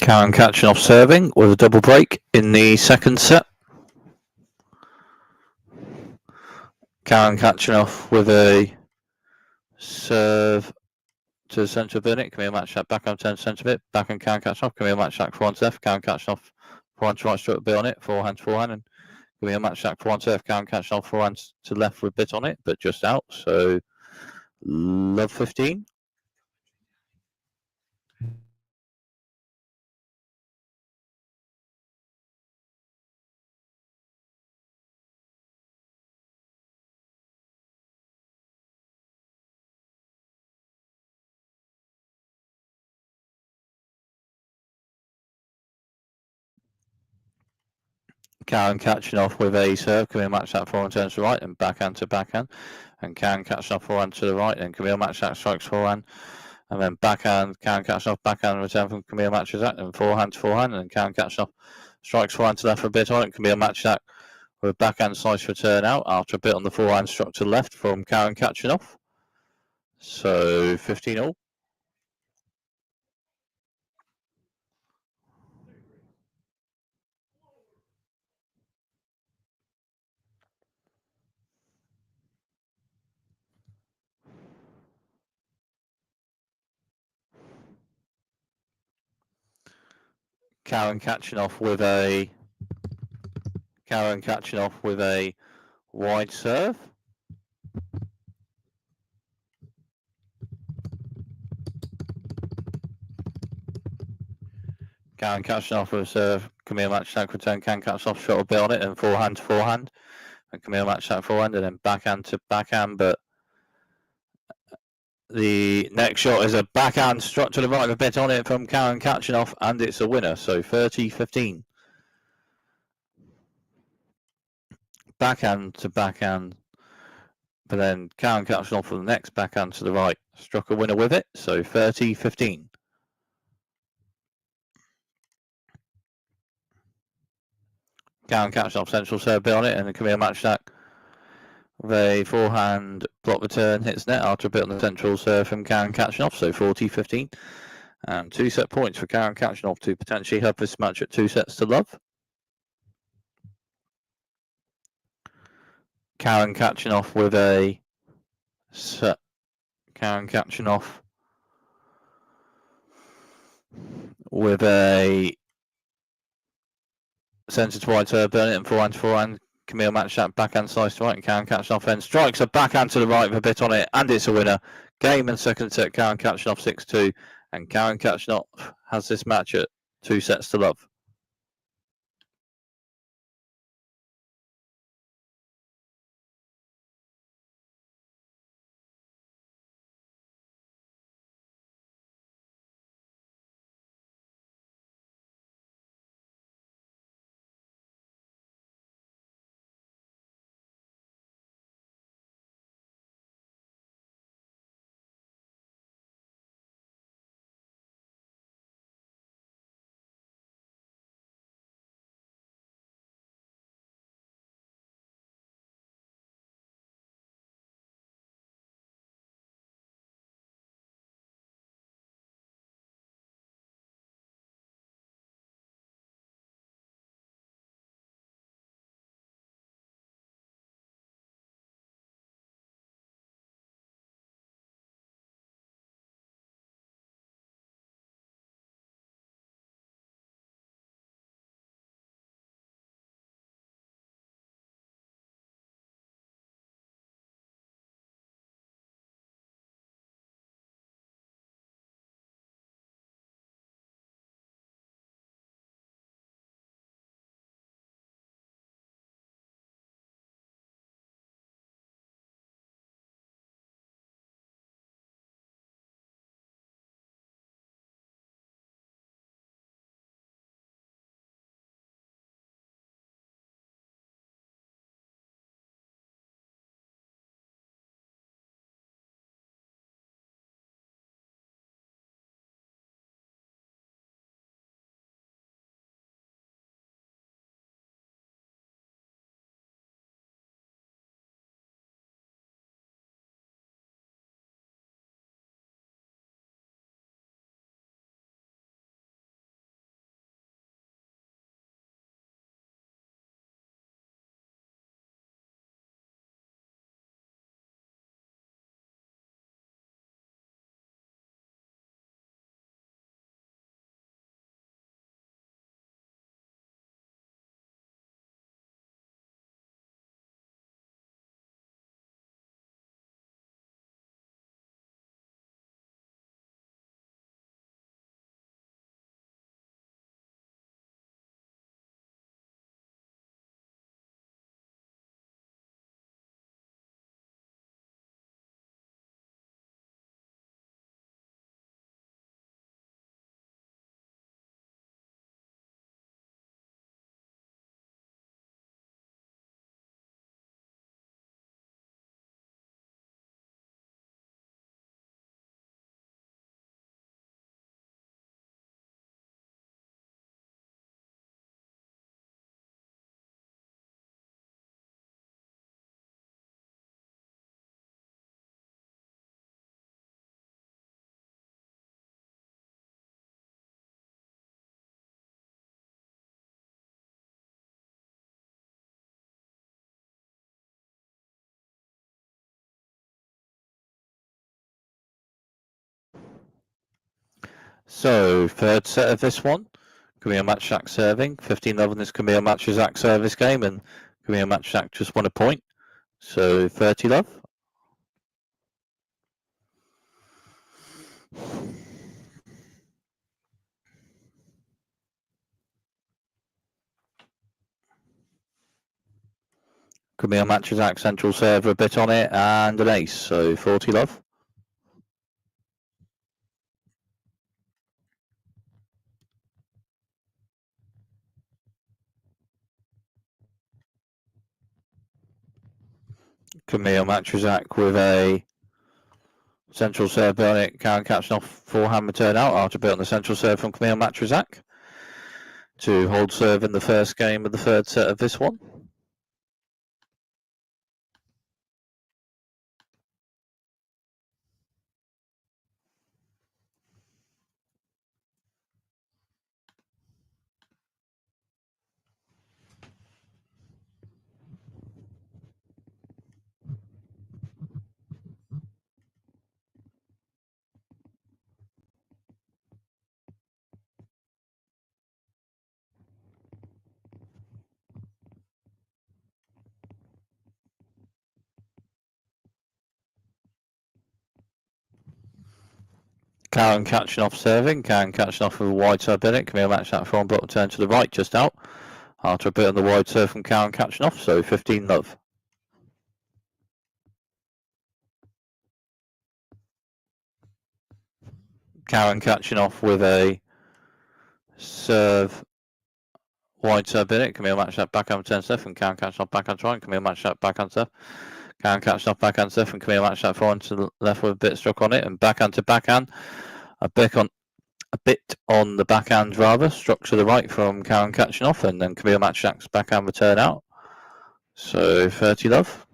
Khachanov serving with a double break in the second set. Khachanov with a serve to the centre of it. Kamil Majchrzak back on turn centre bit. Back on Khachanov. Kamil Majchrzak forehand left. Khachanov forehand to right stroke bit on it. Forehand to forehand. And Kamil Majchrzak forehand to left. Khachanov forehand to left with a bit on it, but just out. So love 15. Karen Khachanov with a serve. Kamil Majchrzak forehand turns to right and backhand to backhand. And Karen Khachanov forehand to the right. And Kamil Majchrzak strikes forehand. And then backhand, Karen Khachanov, backhand return from Kamil Majchrzak. And forehand to forehand. And Karen Khachanov strikes forehand to left for a bit on it. Kamil Majchrzak with a backhand slice return out after a bit on the forehand struck to the left from Karen Khachanov. So 15 all. Karen Khachanov with a wide serve. Karen Khachanov with a serve. Kamil Majchrzak return. Karen Khachanov shot a bit on it and forehand to forehand. And Kamil Majchrzak forehand and then backhand to backhand. But the next shot is a backhand struck to the right of a bit on it from Karen Khachanov, and it's a winner. So 30-15. Backhand to backhand. But then Karen Khachanov for the next backhand to the right struck a winner with it. So 30-15. Karen Khachanov central serve bit on it, and Kamil Majchrzak with a forehand block return hits net after a bit on the central serve from Karen Khachanov. So 40-15. And 2 set points for Karen Khachanov to potentially have this match at 2 sets to love. Karen Khachanov with a centre to wide serve, burn it and forehand to forehand. Kamil Majchrzak backhand slice to right, and Karen Khachanov then strikes a backhand to the right with a bit on it, and it's a winner. Game and second set, Karen Khachanov 6-2, and Karen Khachanov has this match at 2 sets to love. So, third set of this one. Kamil Majchrzak serving. 15-love on this Kamil Majchrzak service game, and Kamil Majchrzak just won a point. So, 30-love. Kamil Majchrzak central serve a bit on it, and an ace. So, 40-love. Kamil Majchrzak with a central serve on it. Karen Khachanov forehand return out after a bit on the central serve from Kamil Majchrzak to hold serve in the first game of the third set of this one. Karen Khachanov serving. Karen Khachanov with a wide serve in it. Kamil Majchrzak front block turn to the right just out. After a bit on the wide serve from Karen Khachanov, so 15-love. Karen Khachanov with a serve, wide serve in it. Kamil Majchrzak backhand return serve from Karen Khachanov backhand try. Kamil Majchrzak backhand serve. Karen Khachanov backhand serve from Kamil Majchrzak forward to the left with a bit struck on it, and backhand to backhand. A bit on the backhand rather, struck to the right from Karen Khachanov, and then Kamil Majchrzak's backhand return out. So 30-love.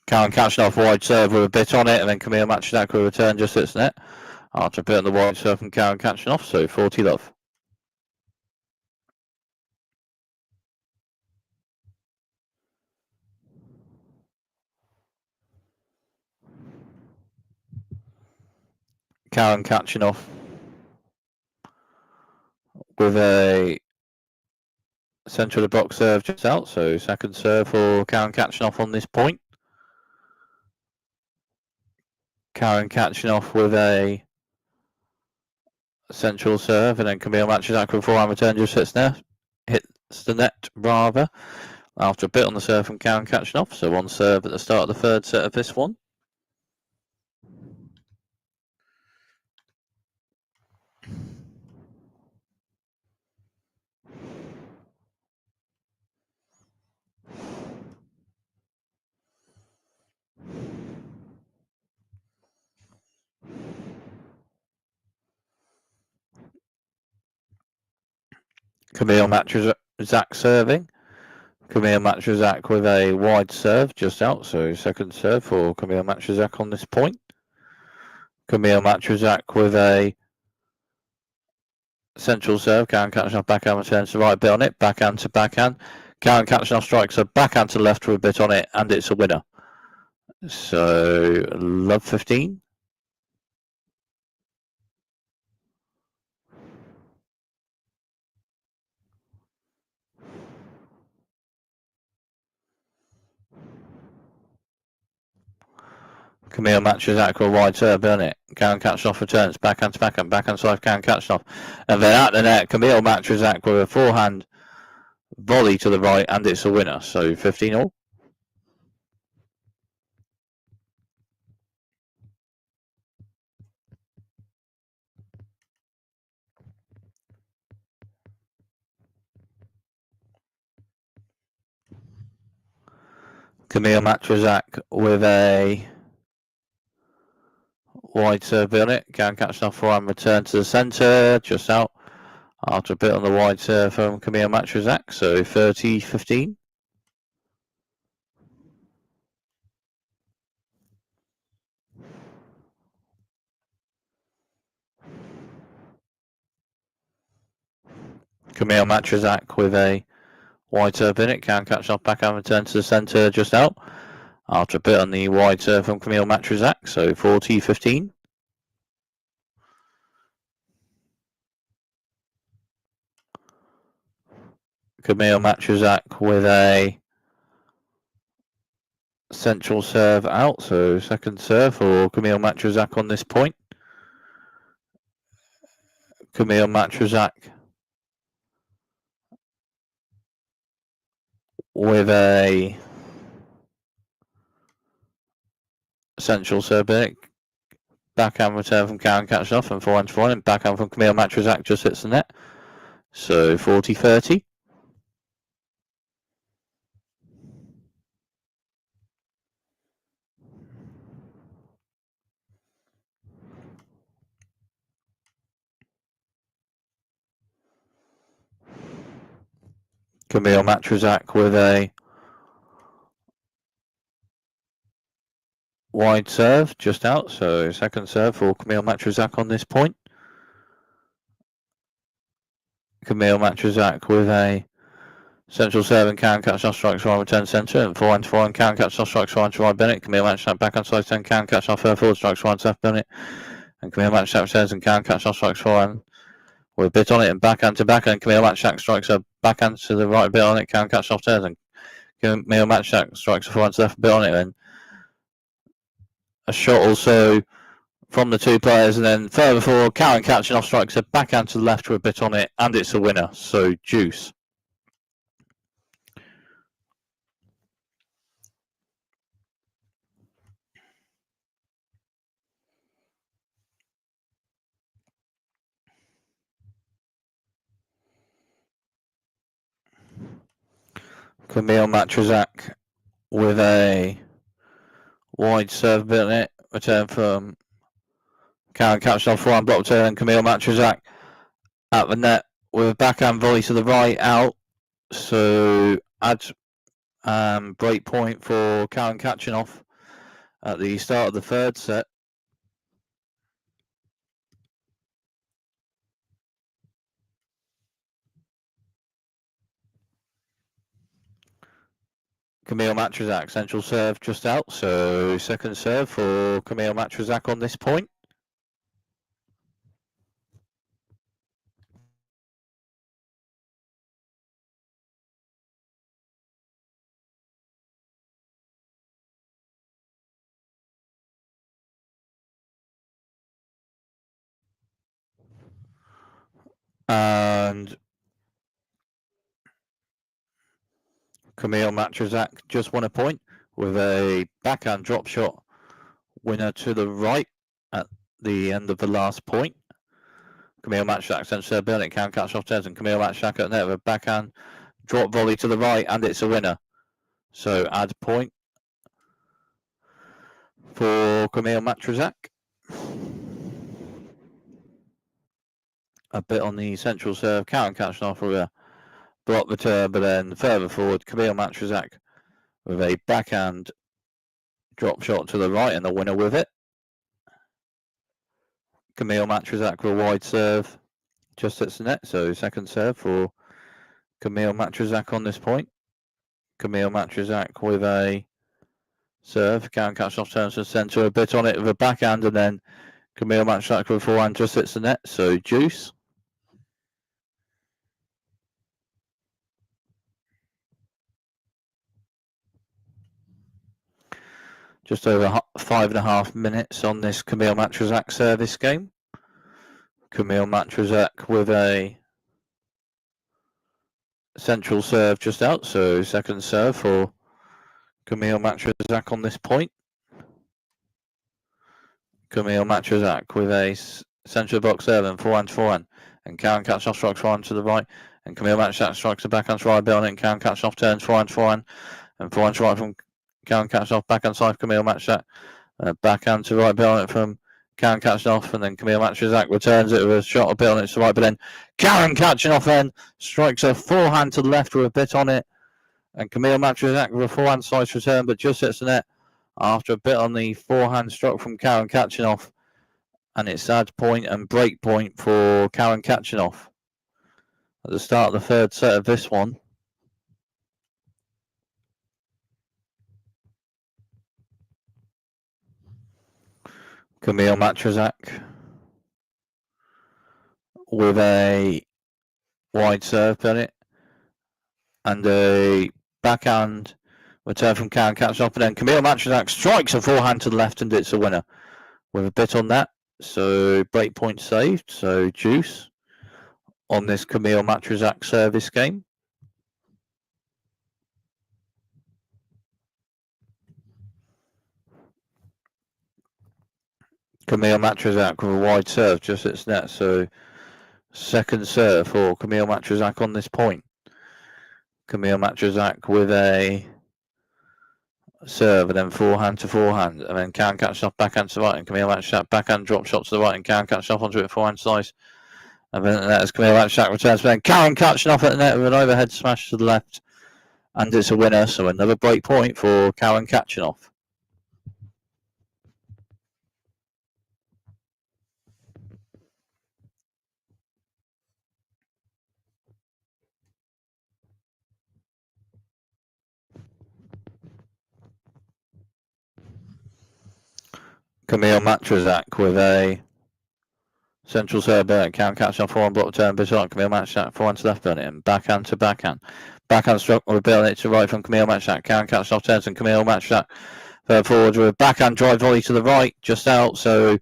Karen Khachanov wide serve with a bit on it, and then Kamil Majchrzak with a return just hits net. After a bit on the wide serve from Karen Khachanov, so 40-love. Karen Khachanov with a centre of the box serve just out, so second serve for Karen Khachanov on this point. Karen Khachanov with a central serve, and then Kamil Majchrzak with a forehand return just hits the net rather. After a bit on the serve from Karen Khachanov, so one serve at the start of the third set of this one. Kamil Majchrzak serving. Kamil Majchrzak with a wide serve just out, so second serve for Kamil Majchrzak on this point. Kamil Majchrzak with a central serve. Karen Khachanov backhand returns to the right, bit on it, backhand to backhand. Karen Khachanov strikes a backhand to the left with a bit on it, and it's a winner. So, love 15. Kamil Majchrzak with a wide serve on it. Karen Khachanov returns, backhand to backhand, backhand side Karen Khachanov. And then at the net, Kamil Majchrzak with a forehand volley to the right, and it's a winner. So 15-all. Kamil Majchrzak with a wide serve on it. Karen Khachanov forehand return to the centre, just out. After a bit on the wide serve from Kamil Majchrzak, so 30-15. Kamil Majchrzak with a wide serve in it. Karen Khachanov backhand return to the centre just out. After a bit on the wide serve from Kamil Majchrzak, so 40-15. Kamil Majchrzak with a central serve out, so second serve for Kamil Majchrzak on this point. Kamil Majchrzak with a central serve in. Backhand return from Karen Khachanov and forehand to forehand. Backhand from Kamil Majchrzak just hits the net. So 40-30. Kamil Majchrzak with a wide serve just out, so second serve for Kamil Majchrzak on this point. Kamil Majchrzak with a central serve and Karen Khachanov strikes right return centre and forehand to forehand. Karen Khachanov strikes right to right Bennett. Kamil Majchrzak backhand side 10. Karen Khachanov forward strikes right to left Bennett. And Kamil Majchrzak returns and Karen Khachanov strikes forehand with a bit on it and backhand to backhand. Kamil Majchrzak strikes a backhand to the right, a bit on it. Karen Khachanov turns and Kamil Majchrzak strikes a forehand to left, a bit on it. And a shot also from the two players, and then further forward, Karen Khachanov strikes a backhand to the left with a bit on it, and it's a winner. So deuce. Kamil Majchrzak with a wide serve bit on it, return from Karen Khachanov, forehand block return, and Kamil Majchrzak at the net with a backhand volley to the right out. So adds break point for Karen Khachanov at the start of the third set. Kamil Majchrzak, central serve just out, so second serve for Kamil Majchrzak on this point. And Kamil Majchrzak just won a point with a backhand drop shot winner to the right at the end of the last point. Kamil Majchrzak central serve building, Karen Khachanov turns, and Kamil Majchrzak at net with a backhand drop volley to the right, and it's a winner. So add point for Kamil Majchrzak. A bit on the central serve, Karen Khachanov with a block return, but then further forward, Kamil Majchrzak with a backhand drop shot to the right, and the winner with it. Kamil Majchrzak with a wide serve just hits the net, so second serve for Kamil Majchrzak on this point. Kamil Majchrzak with a serve, Karen Khachanov turns to the centre, a bit on it with a backhand, and then Kamil Majchrzak with a forehand just hits the net, so deuce. Just over 5.5 minutes on this Kamil Majchrzak service game. Kamil Majchrzak with a central serve just out, so second serve for Kamil Majchrzak on this point. Kamil Majchrzak with a central box serve and forehand to forehand, and Karen Khachanov strikes forehand to the right, and Kamil Majchrzak strikes a backhand to right bit on it, and Karen Khachanov turns forehand to forehand, and forehand to right from Karen Khachanov, backhand side Kamil Majchrzak, backhand to right bit on it from Karen Khachanov, and then Kamil Majchrzak returns it with a shot a bit on it to the right, but then Karen Khachanov then strikes a forehand to the left with a bit on it, and Kamil Majchrzak with a forehand slice return, but just hits the net after a bit on the forehand stroke from Karen Khachanov, and it's add point and break point for Karen Khachanov at the start of the third set of this one. Kamil Majchrzak with a wide serve on it and a backhand return from Karen Khachanov, and then Kamil Majchrzak strikes a forehand to the left, and it's a winner with a bit on that. So break point saved. So juice on this Kamil Majchrzak service game. Kamil Majchrzak with a wide serve just at its net. So second serve for Kamil Majchrzak on this point. Kamil Majchrzak with a serve and then forehand to forehand, and then Karen Khachanov backhand to the right, and Kamil Majchrzak backhand drop shot to the right, and Karen Khachanov onto it forehand slice. And then as Kamil Majchrzak returns, then Karen Khachanov at the net with an overhead smash to the left, and it's a winner. So another break point for Karen Khachanov. Kamil Majchrzak with a central serve burn. Karen Khachanov forehand block turn, bit on. Kamil Majchrzak forehand to left burn it, and backhand to backhand. Backhand stroke with a bit on it to right from Kamil Majchrzak. Karen Khachanov turns, and Kamil Majchrzak forward with a backhand drive volley to the right, just out. So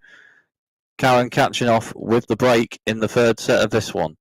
Karen Khachanov with the break in the third set of this one.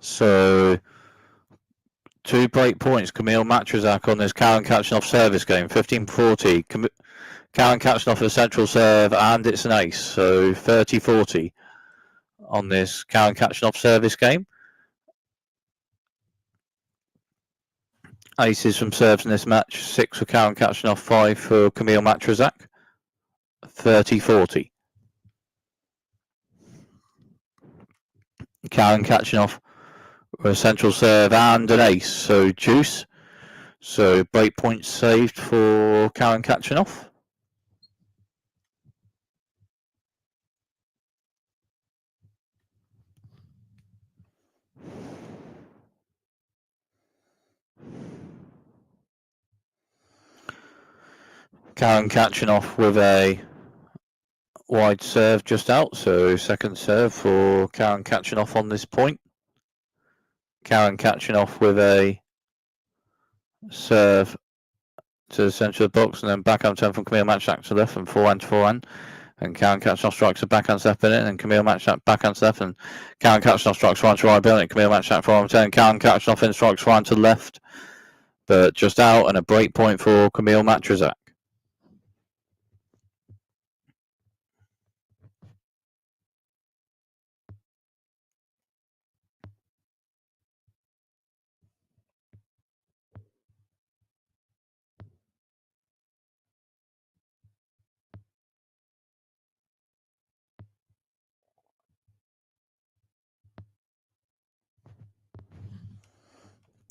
So 2 break points. Kamil Majchrzak on this Karen Khachanov service game, 15-40. Karen Khachanov for the central serve, and it's an ace. So 30-40 on this Karen Khachanov service game. Aces from serves in this match, 6 for Karen Khachanov, 5 for Kamil Majchrzak. 30-40. Karen Khachanov with a central serve and an ace, so deuce. So break points saved for Karen Khachanov. Karen Khachanov with a wide serve just out, so second serve for Karen Khachanov on this point. Karen Khachanov with a serve to the centre of the box and then backhand turn from Kamil Majchrzak to left and forehand to forehand. And Karen Khachanov strikes a backhand step in it, and Kamil Majchrzak backhand step, and Karen Khachanov strikes forehand to right building. Kamil Majchrzak forehand turn. Karen Khachanov in strikes forehand to left, but just out, and a break point for Kamil Majchrzak.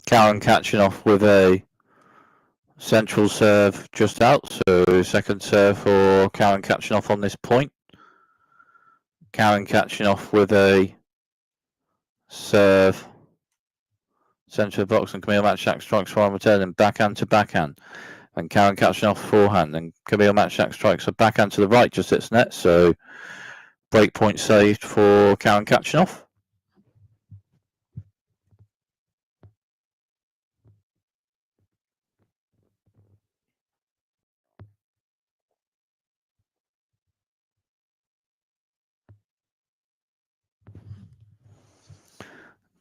Karen Khachanov with a central serve just out, so second serve for Karen Khachanov on this point. Karen Khachanov with a serve centre of the box, and Kamil Majchrzak strikes forehand return and backhand to backhand. And Karen Khachanov forehand, and Kamil Majchrzak strikes a backhand to the right, just hits net, so break point saved for Karen Khachanov.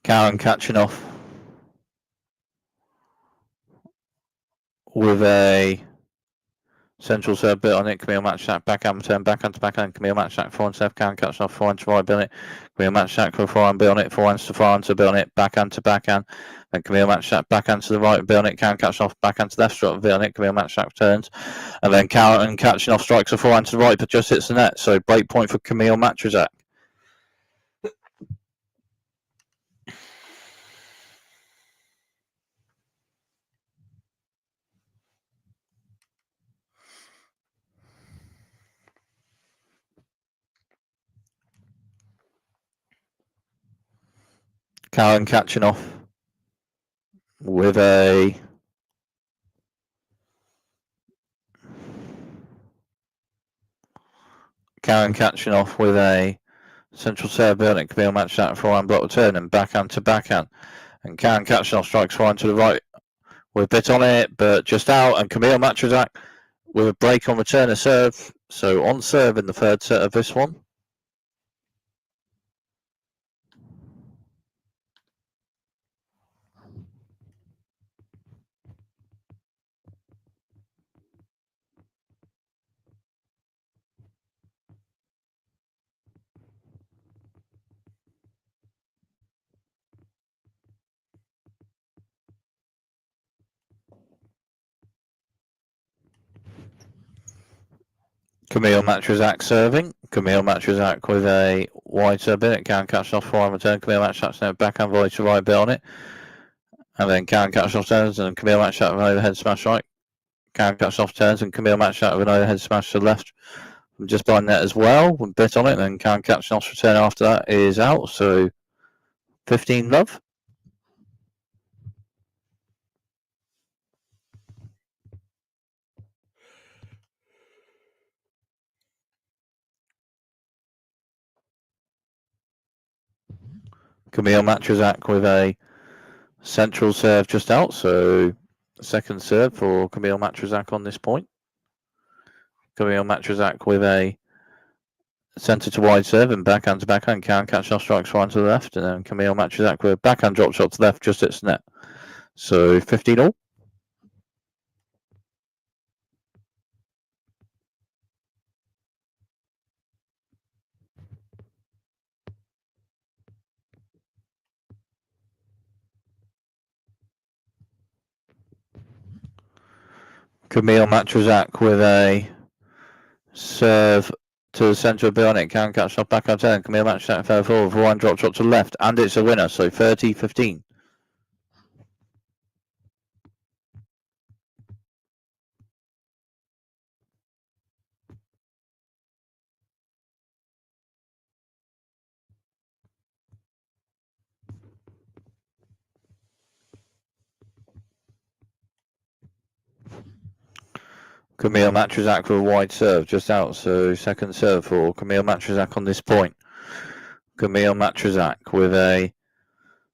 Karen Khachanov with a central serve bit on it. Kamil Majchrzak backhand return, backhand to backhand. Kamil Majchrzak forehand serve. Karen Khachanov forehand to right bit on it. Kamil Majchrzak for a forehand bit on it. Forehand to bit on it. Backhand to backhand. Then Kamil Majchrzak backhand to the right bit on it. Karen Khachanov backhand to left strike bit on it. Kamil Majchrzak returns, and then Karen Khachanov strikes a forehand to the right, but just hits the net. So break point for Kamil Majchrzak. Karen Khachanov with a central serve building. Kamil Majchrzak forehand block return and backhand to backhand. And Karen Khachanov strikes forehand to the right with a bit on it, but just out. And Kamil Majchrzak with a break on return of serve. So on serve in the third set of this one. Kamil Majchrzak serving. Kamil Majchrzak with a wide serve in it. Karen Khachanov forehand return. Kamil Majchrzak backhand volley to right bit on it. And then Karen Khachanov turns and Kamil Majchrzak with an overhead smash right. Karen Khachanov turns and Kamil Majchrzak with an overhead smash to the left. From just behind net as well, with a bit on it. And then Karen Khachanov's return after that is out. So 15 love. Kamil Majchrzak with a central serve just out, so second serve for Kamil Majchrzak on this point. Kamil Majchrzak with a centre to wide serve and backhand to backhand. Khachanov strikes one to the left, and then Kamil Majchrzak with backhand drop shot to the left, just hits net. So 15-all. Kamil Majchrzak with a serve to the centre of Bionic. Khachanov back on 10. Kamil Majchrzak fell forward for one drop shot to the left, and it's a winner. So 30-15. Kamil Majchrzak with a wide serve just out, so second serve for Kamil Majchrzak on this point. Kamil Majchrzak with a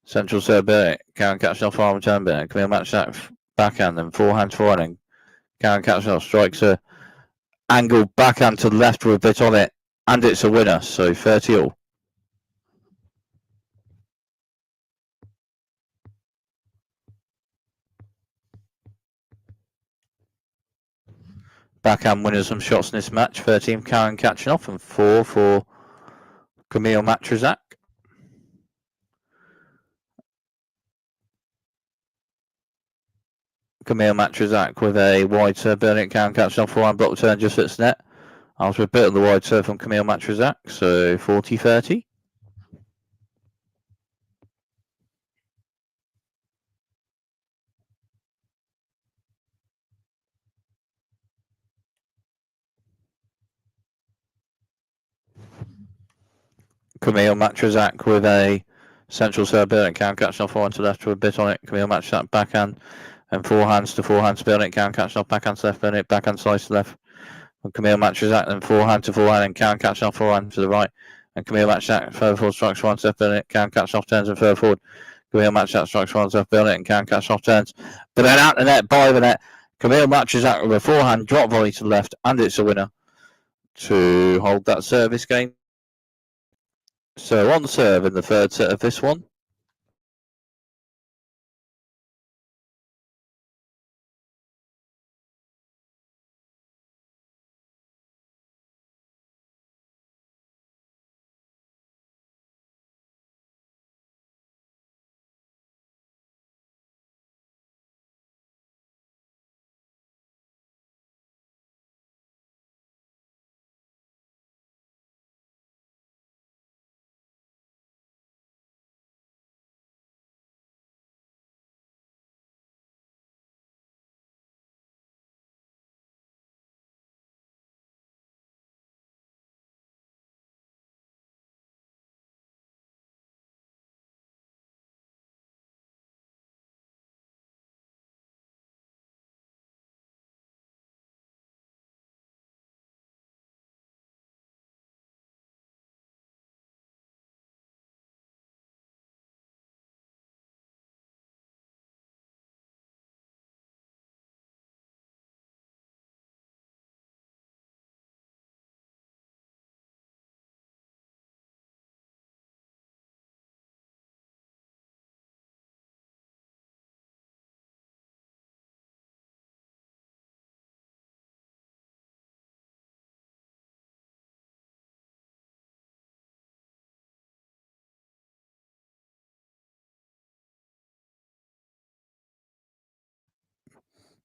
central serve Bionic. Khachanov arm return Bionic. Kamil Majchrzak backhand and forehand forehand. Khachanov strikes a angle backhand to the left with a bit on it, and it's a winner, so 30-all. Backhand winners some shots in this match. 13 Khachanov and 4 for Kamil Majchrzak. Kamil Majchrzak with a wide serve, Bionic. Khachanov for one block return, just hits net. After a bit of the wide serve from Kamil Majchrzak, so 40-30. Kamil Majchrzak with a central serve, Bionic. Khachanov forehand to left with a bit on it. Kamil Majchrzak backhand and forehands to forehands, Bionic. Khachanov backhand to left, Bionic. Backhand slice to left. And Kamil Majchrzak and forehand to forehand, and Khachanov forehand to the right. And Kamil Majchrzak further forward strikes one step, Bionic. Khachanov turns and further forward. Kamil Majchrzak strikes one step, Bionic, and Khachanov turns. But then out the net, by the net. Kamil Majchrzak with a forehand drop volley to the left, and it's a winner to hold that service game. So on serve in the third set of this one.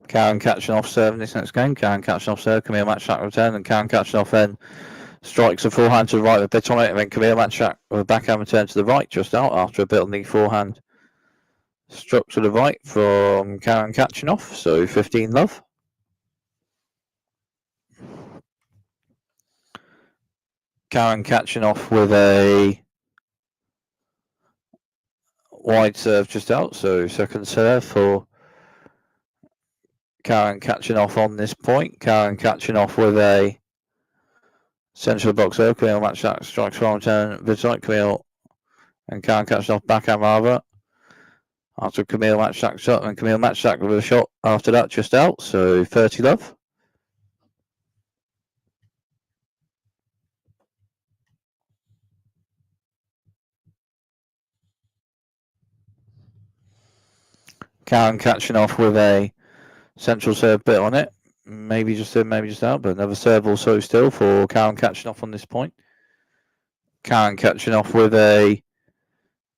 Khachanov serving this next game. Khachanov serve, Kamil Majchrzak return, and Khachanov then strikes a forehand to the right with a bit on it, and then Kamil Majchrzak with a backhand return to the right just out after a bit on the forehand. Struck to the right from Khachanov, so 15 love. Khachanov with a wide serve just out, so second serve for Khachanov on this point. Khachanov with a central box serve. Kamil Majchrzak strikes from return, Vidsite, Kamil and Khachanov backhand rather. After Kamil Majchrzak shot, and Kamil Majchrzak with a shot after that just out, so 30 love. Karen Khachanov with a central serve bit on it. Maybe just in, maybe just out, but another serve also still for Karen Khachanov on this point. Karen Khachanov with a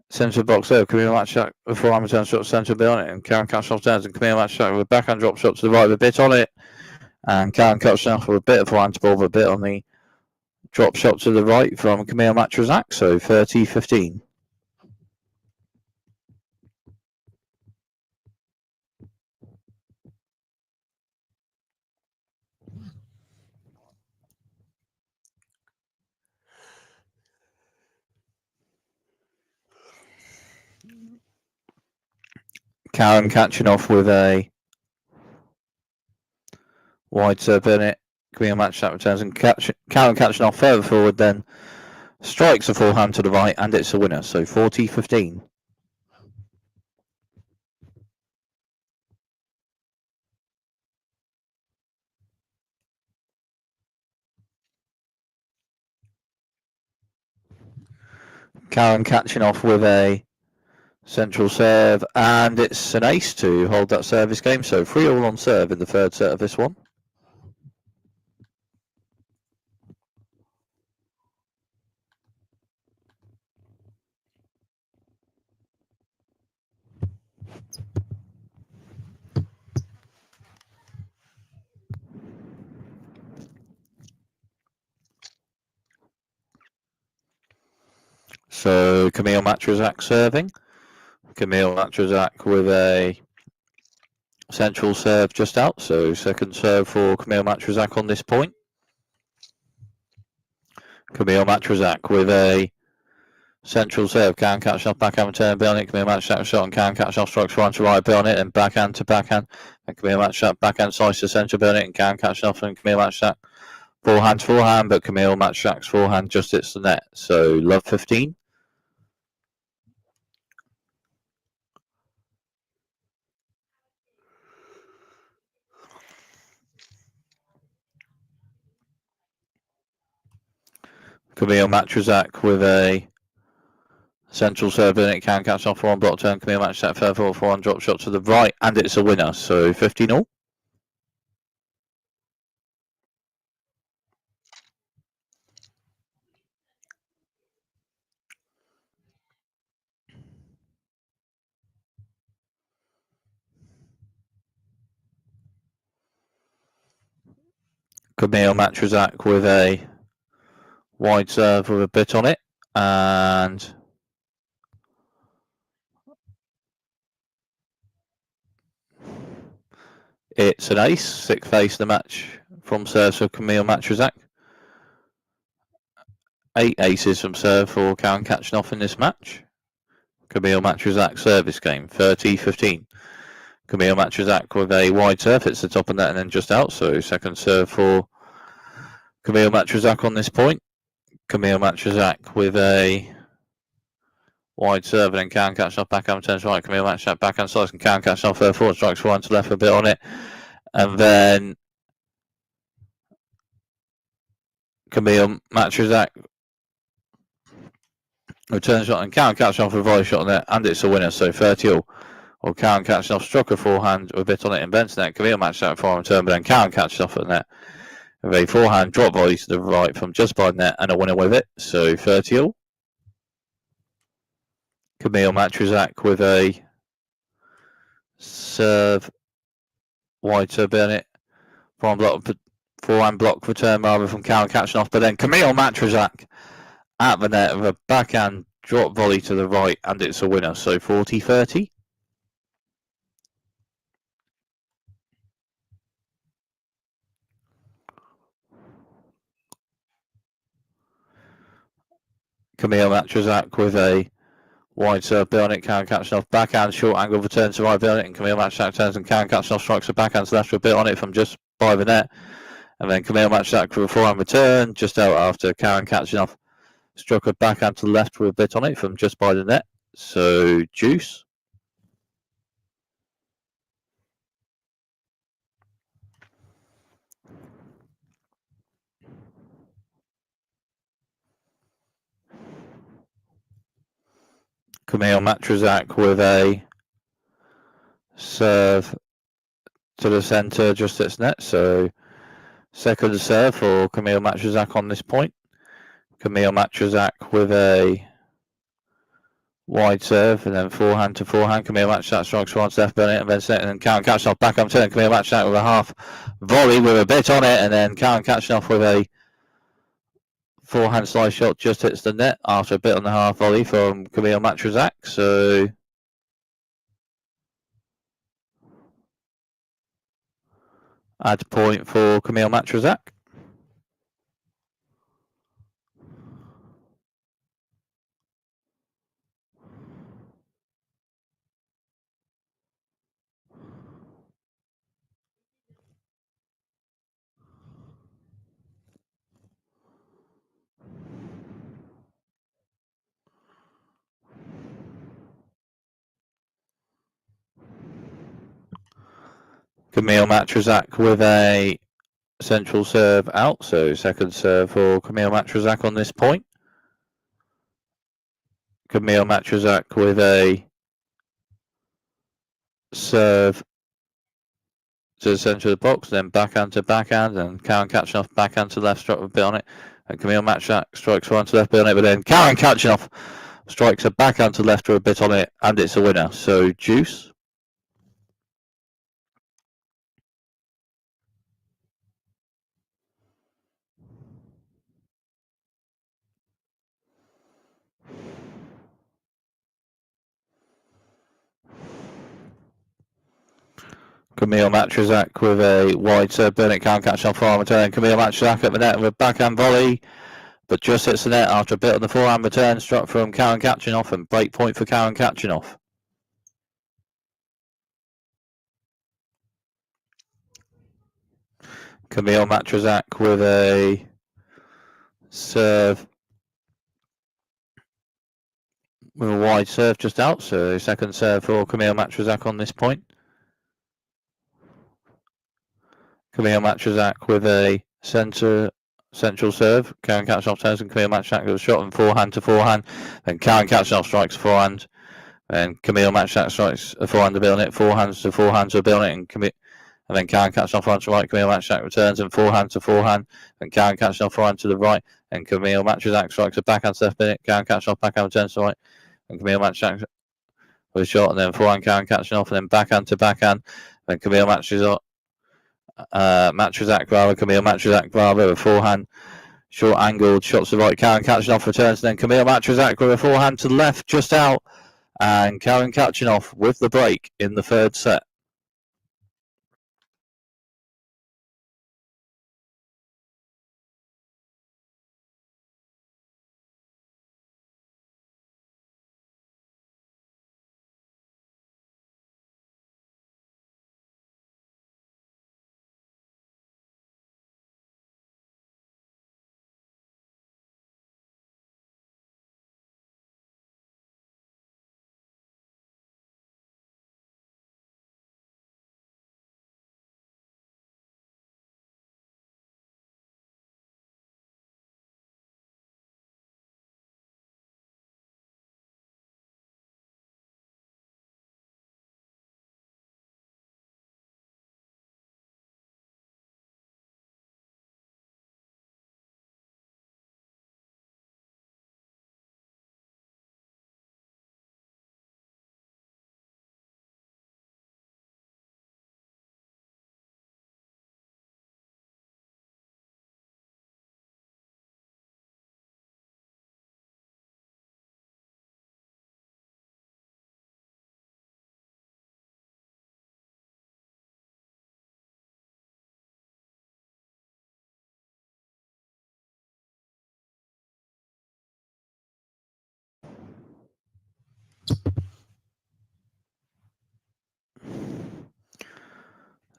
centre box serve. Kamil Majchrzak with forehand return shot centre bit on it, and Karen Khachanov turns, and Kamil Majchrzak with a backhand drop shot to the right with a bit on it, and Karen Khachanov with a bit of forehand to ball, with a bit on the drop shot to the right from Kamil Majchrzak. So 30-15. Karen Khachanov with a wide serve in it. Kamil Majchrzak returns, and Karen Khachanov further forward, then strikes a forehand to the right, and it's a winner. So 40-15. Karen Khachanov with a central serve, and it's an ace to hold that service game. So 3-all on serve in the third set of this one. So Kamil Majchrzak serving. Kamil Majchrzak with a central serve just out. So second serve for Kamil Majchrzak on this point. Kamil Majchrzak with a central serve. Karen Khachanov backhand return bit on it. Kamil Majchrzak shot, and Karen Khachanov strikes front to right bit on it, and backhand to backhand. And Kamil Majchrzak backhand slice to centre bit on it, and Karen Khachanov and Kamil Majchrzak forehand to forehand, but Kamil Majchrzak's forehand just hits the net. So love 15. Kamil Majchrzak with a central serve in it. Karen Khachanov forehand block turn. Kamil Majchrzak further forehand drop shot to the right, and it's a winner. So 15-all. Kamil Majchrzak with a wide serve with a bit on it, and it's an ace. Sixth ace of the match from serve for Kamil Majchrzak. 8 aces from serve for Karen Khachanov in this match. Kamil Majchrzak service game, 30-15. Kamil Majchrzak with a wide serve, hits the top of net and then just out. So second serve for Kamil Majchrzak on this point. Kamil Majchrzak with a wide serve, and then Karen Khachanov backhand turns right. Kamil Majchrzak backhand slice, and Karen Khachanov forward strikes forehand to left a bit on it, and then Kamil Majchrzak return shot, and Karen Khachanov with a volley shot on it, and it's a winner. So 30-all. Well, Karen Khachanov struck a forehand with a bit on it in Ben's net. Kamil Majchrzak forehand return, but then Karen Khachanov at the net with a forehand drop volley to the right from just by the net, and a winner with it. So 30-all. Kamil Majchrzak with a serve, wide serve on it, forehand block return rather from Karen Khachanov, but then Kamil Majchrzak at the net with a backhand drop volley to the right, and it's a winner. So 40-30. Kamil Majchrzak with a wide serve bit on it. Karen Khachanov backhand short angle return to right bit on it, and Kamil Majchrzak turns, and Karen Khachanov strikes a backhand to left with a bit on it from just by the net, and then Kamil Majchrzak with a forehand return just out after Karen Khachanov struck a backhand to the left with a bit on it from just by the net. So juice. Kamil Majchrzak with a serve to the centre, just hits net. So second serve for Kamil Majchrzak on this point. Kamil Majchrzak with a wide serve and then forehand to forehand. Kamil Majchrzak strikes once left on it and then setting and Karen Khachanov back on turn. Kamil Majchrzak with a half volley with a bit on it and then Karen Khachanov with a forehand slice shot just hits the net after a bit on the half volley from Kamil Majchrzak. So add point for Kamil Majchrzak. Kamil Majchrzak with a central serve out, so second serve for Kamil Majchrzak on this point. Kamil Majchrzak with a serve to the centre of the box, then backhand to backhand, and Karen Khachanov backhand to left, struck a bit on it, and Kamil Majchrzak strikes one to left bit on it, but then Karen Khachanov strikes a backhand to left with a bit on it, and it's a winner. So deuce. Kamil Majchrzak with a wide serve, Bernard Karen Khachanov forehand return. Kamil Majchrzak at the net with a backhand volley, but just hits the net after a bit on the forehand return, struck from Karen Khachanov, and break point for Karen Khachanov. Kamil Majchrzak with a serve with a wide serve just out, so second serve for Kamil Majchrzak on this point. Kamil Majchrzak with a central serve. Karen Khachanov turns and Kamil Majchrzak with a shot and forehand to forehand. Then Karen Khachanov strikes forehand. And Kamil Majchrzak strikes a forehand to build it. Forehands to build it. And then Karen Khachanov on to right. Kamil Majchrzak returns and forehand to forehand. And Karen Khachanov forehand to the right. And Kamil Majchrzak strikes a backhand to left minute. Karen Khachanov backhand returns to the right. And Kamil Majchrzak with a shot and then forehand Karen Khachanov and then backhand to backhand. And Kamil Majchrzak Kamil Majchrzak with a forehand, short angled shots to the right. Karen Khachanov returns, and then Kamil Majchrzak with a forehand to the left, just out, and Karen Khachanov with the break in the third set.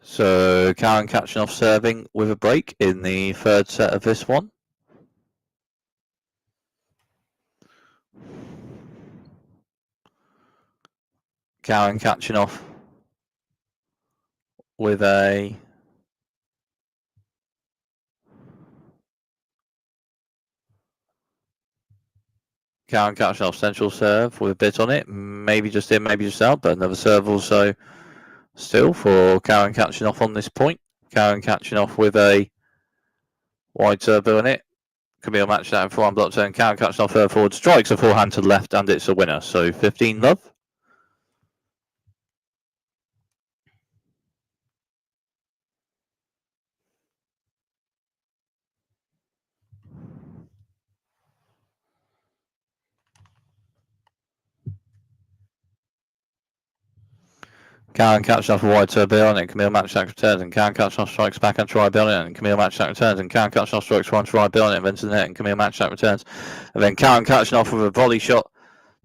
So Karen Khachanov serving with a break in the third set of this one. Karen Khachanov with a central serve with a bit on it, maybe just in, maybe just out, but another serve also still for Karen Khachanov on this point. Karen Khachanov with a wide serve on it. Kamil Majchrzak in forehand block turn. Karen Khachanov further forward, strikes a forehand to the left, and it's a winner. So 15 love. Karen Khachanov a wide serve on it. Kamil Majchrzak returns, and Karen Khachanov strikes back and try on it, and Kamil Majchrzak returns, and Karen Khachanov strikes one try on it, and then to the net, and Kamil Majchrzak returns, and then Karen Khachanov with a volley shot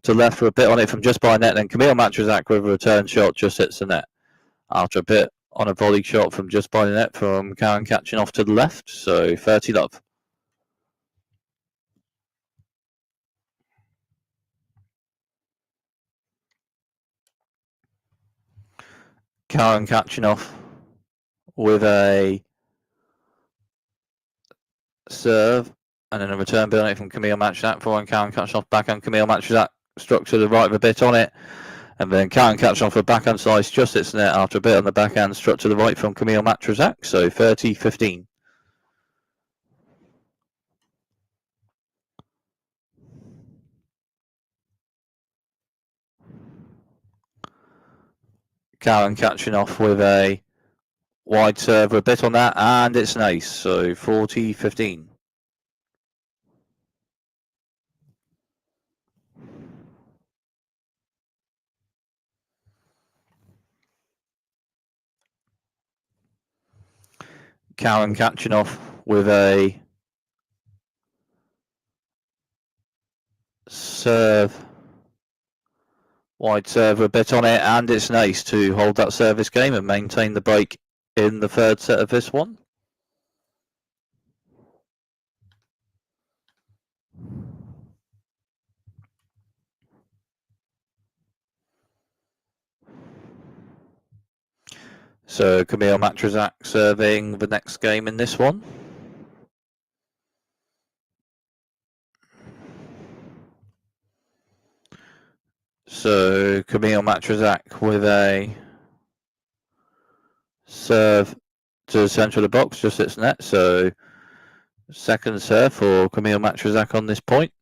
to left for a bit on it from just by net, and then Kamil Majchrzak with a return shot just hits the net after a bit on a volley shot from just by the net from Karen Khachanov to the left. So 30 love. Karen Khachanov with a serve and then a return bit on it from Kamil Majchrzak. Forehand Karen Khachanov backhand. Kamil Majchrzak struck to the right of a bit on it, and then Karen Khachanov for a backhand slice just hits the net after a bit on the backhand, struck to the right from Kamil Majchrzak. So 30-15. Karen Khachanov with a wide serve, a bit on that, and it's an ace. So 40-15. Karen Khachanov with a serve, wide serve, a bit on it, and it's an ace to hold that service game and maintain the break in the third set of this one. So Kamil Majchrzak serving the next game in this one. So Kamil Majchrzak with a serve to the centre of the box, just hits net. So second serve for Kamil Majchrzak on this point.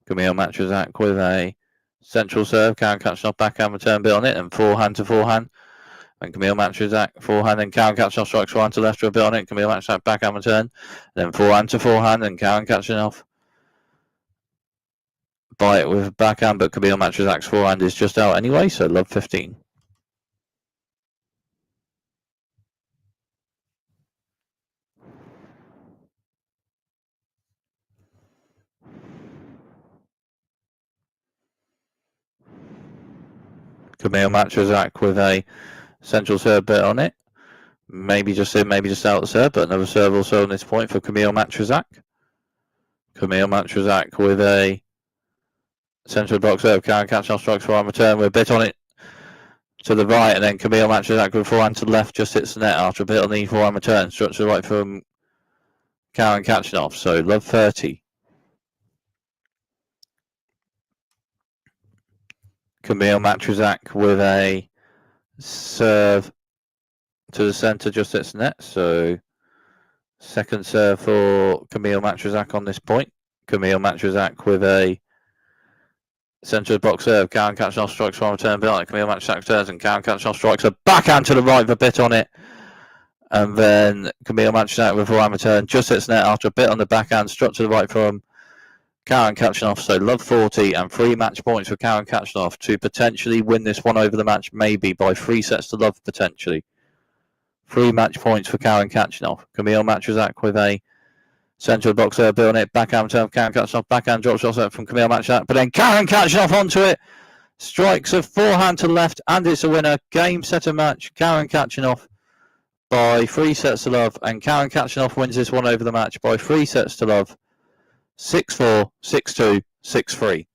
Kamil Majchrzak with a central serve. Karen Khachanov backhand return bit on it, and forehand to forehand. And Kamil Majchrzak forehand, and Karen Khachanov strikes forehand to left for a bit on it. Kamil Majchrzak backhand return, then forehand to forehand, and Karen Khachanov by it with a backhand, but Kamil Majchrzak's forehand is just out anyway, so love 15. Kamil Majchrzak with a central serve bit on it. Maybe just in, maybe just out the serve, but another serve also on this point for Kamil Majchrzak. Kamil Majchrzak with a central box serve. Karen Khachanov strikes forehand return with a bit on it to the right, and then Kamil Majchrzak with forehand to the left just hits the net after a bit on the forehand return. Struck to the right from Karen Khachanov, so love 30. Kamil Majchrzak with a serve to the centre just hits the net, so second serve for Kamil Majchrzak on this point. Kamil Majchrzak with a centre of the box serve. Karen Khachanov strikes one return bit on it. Kamil Majchrzak turns, and Karen Khachanov strikes a backhand to the right with a bit on it. And then Kamil Majchrzak with a forehand return just hits net after a bit on the backhand, struck to the right from Karen Khachanov. So love 40 and 3 match points for Karen Khachanov to potentially win this one over the match, maybe by 3 sets to love potentially. 3 match points for Karen Khachanov. Kamil Majchrzak with a centre of the box there, bit on it, backhand return, Karen Khachanov, backhand drop shot from Kamil Majchrzak, but then Karen Khachanov onto it, strikes a forehand to left, and it's a winner. Game, set, and match. Karen Khachanov by 3 sets to love, and Karen Khachanov wins this one over the match by 3 sets to love. 6-4, 6-2, 6-3.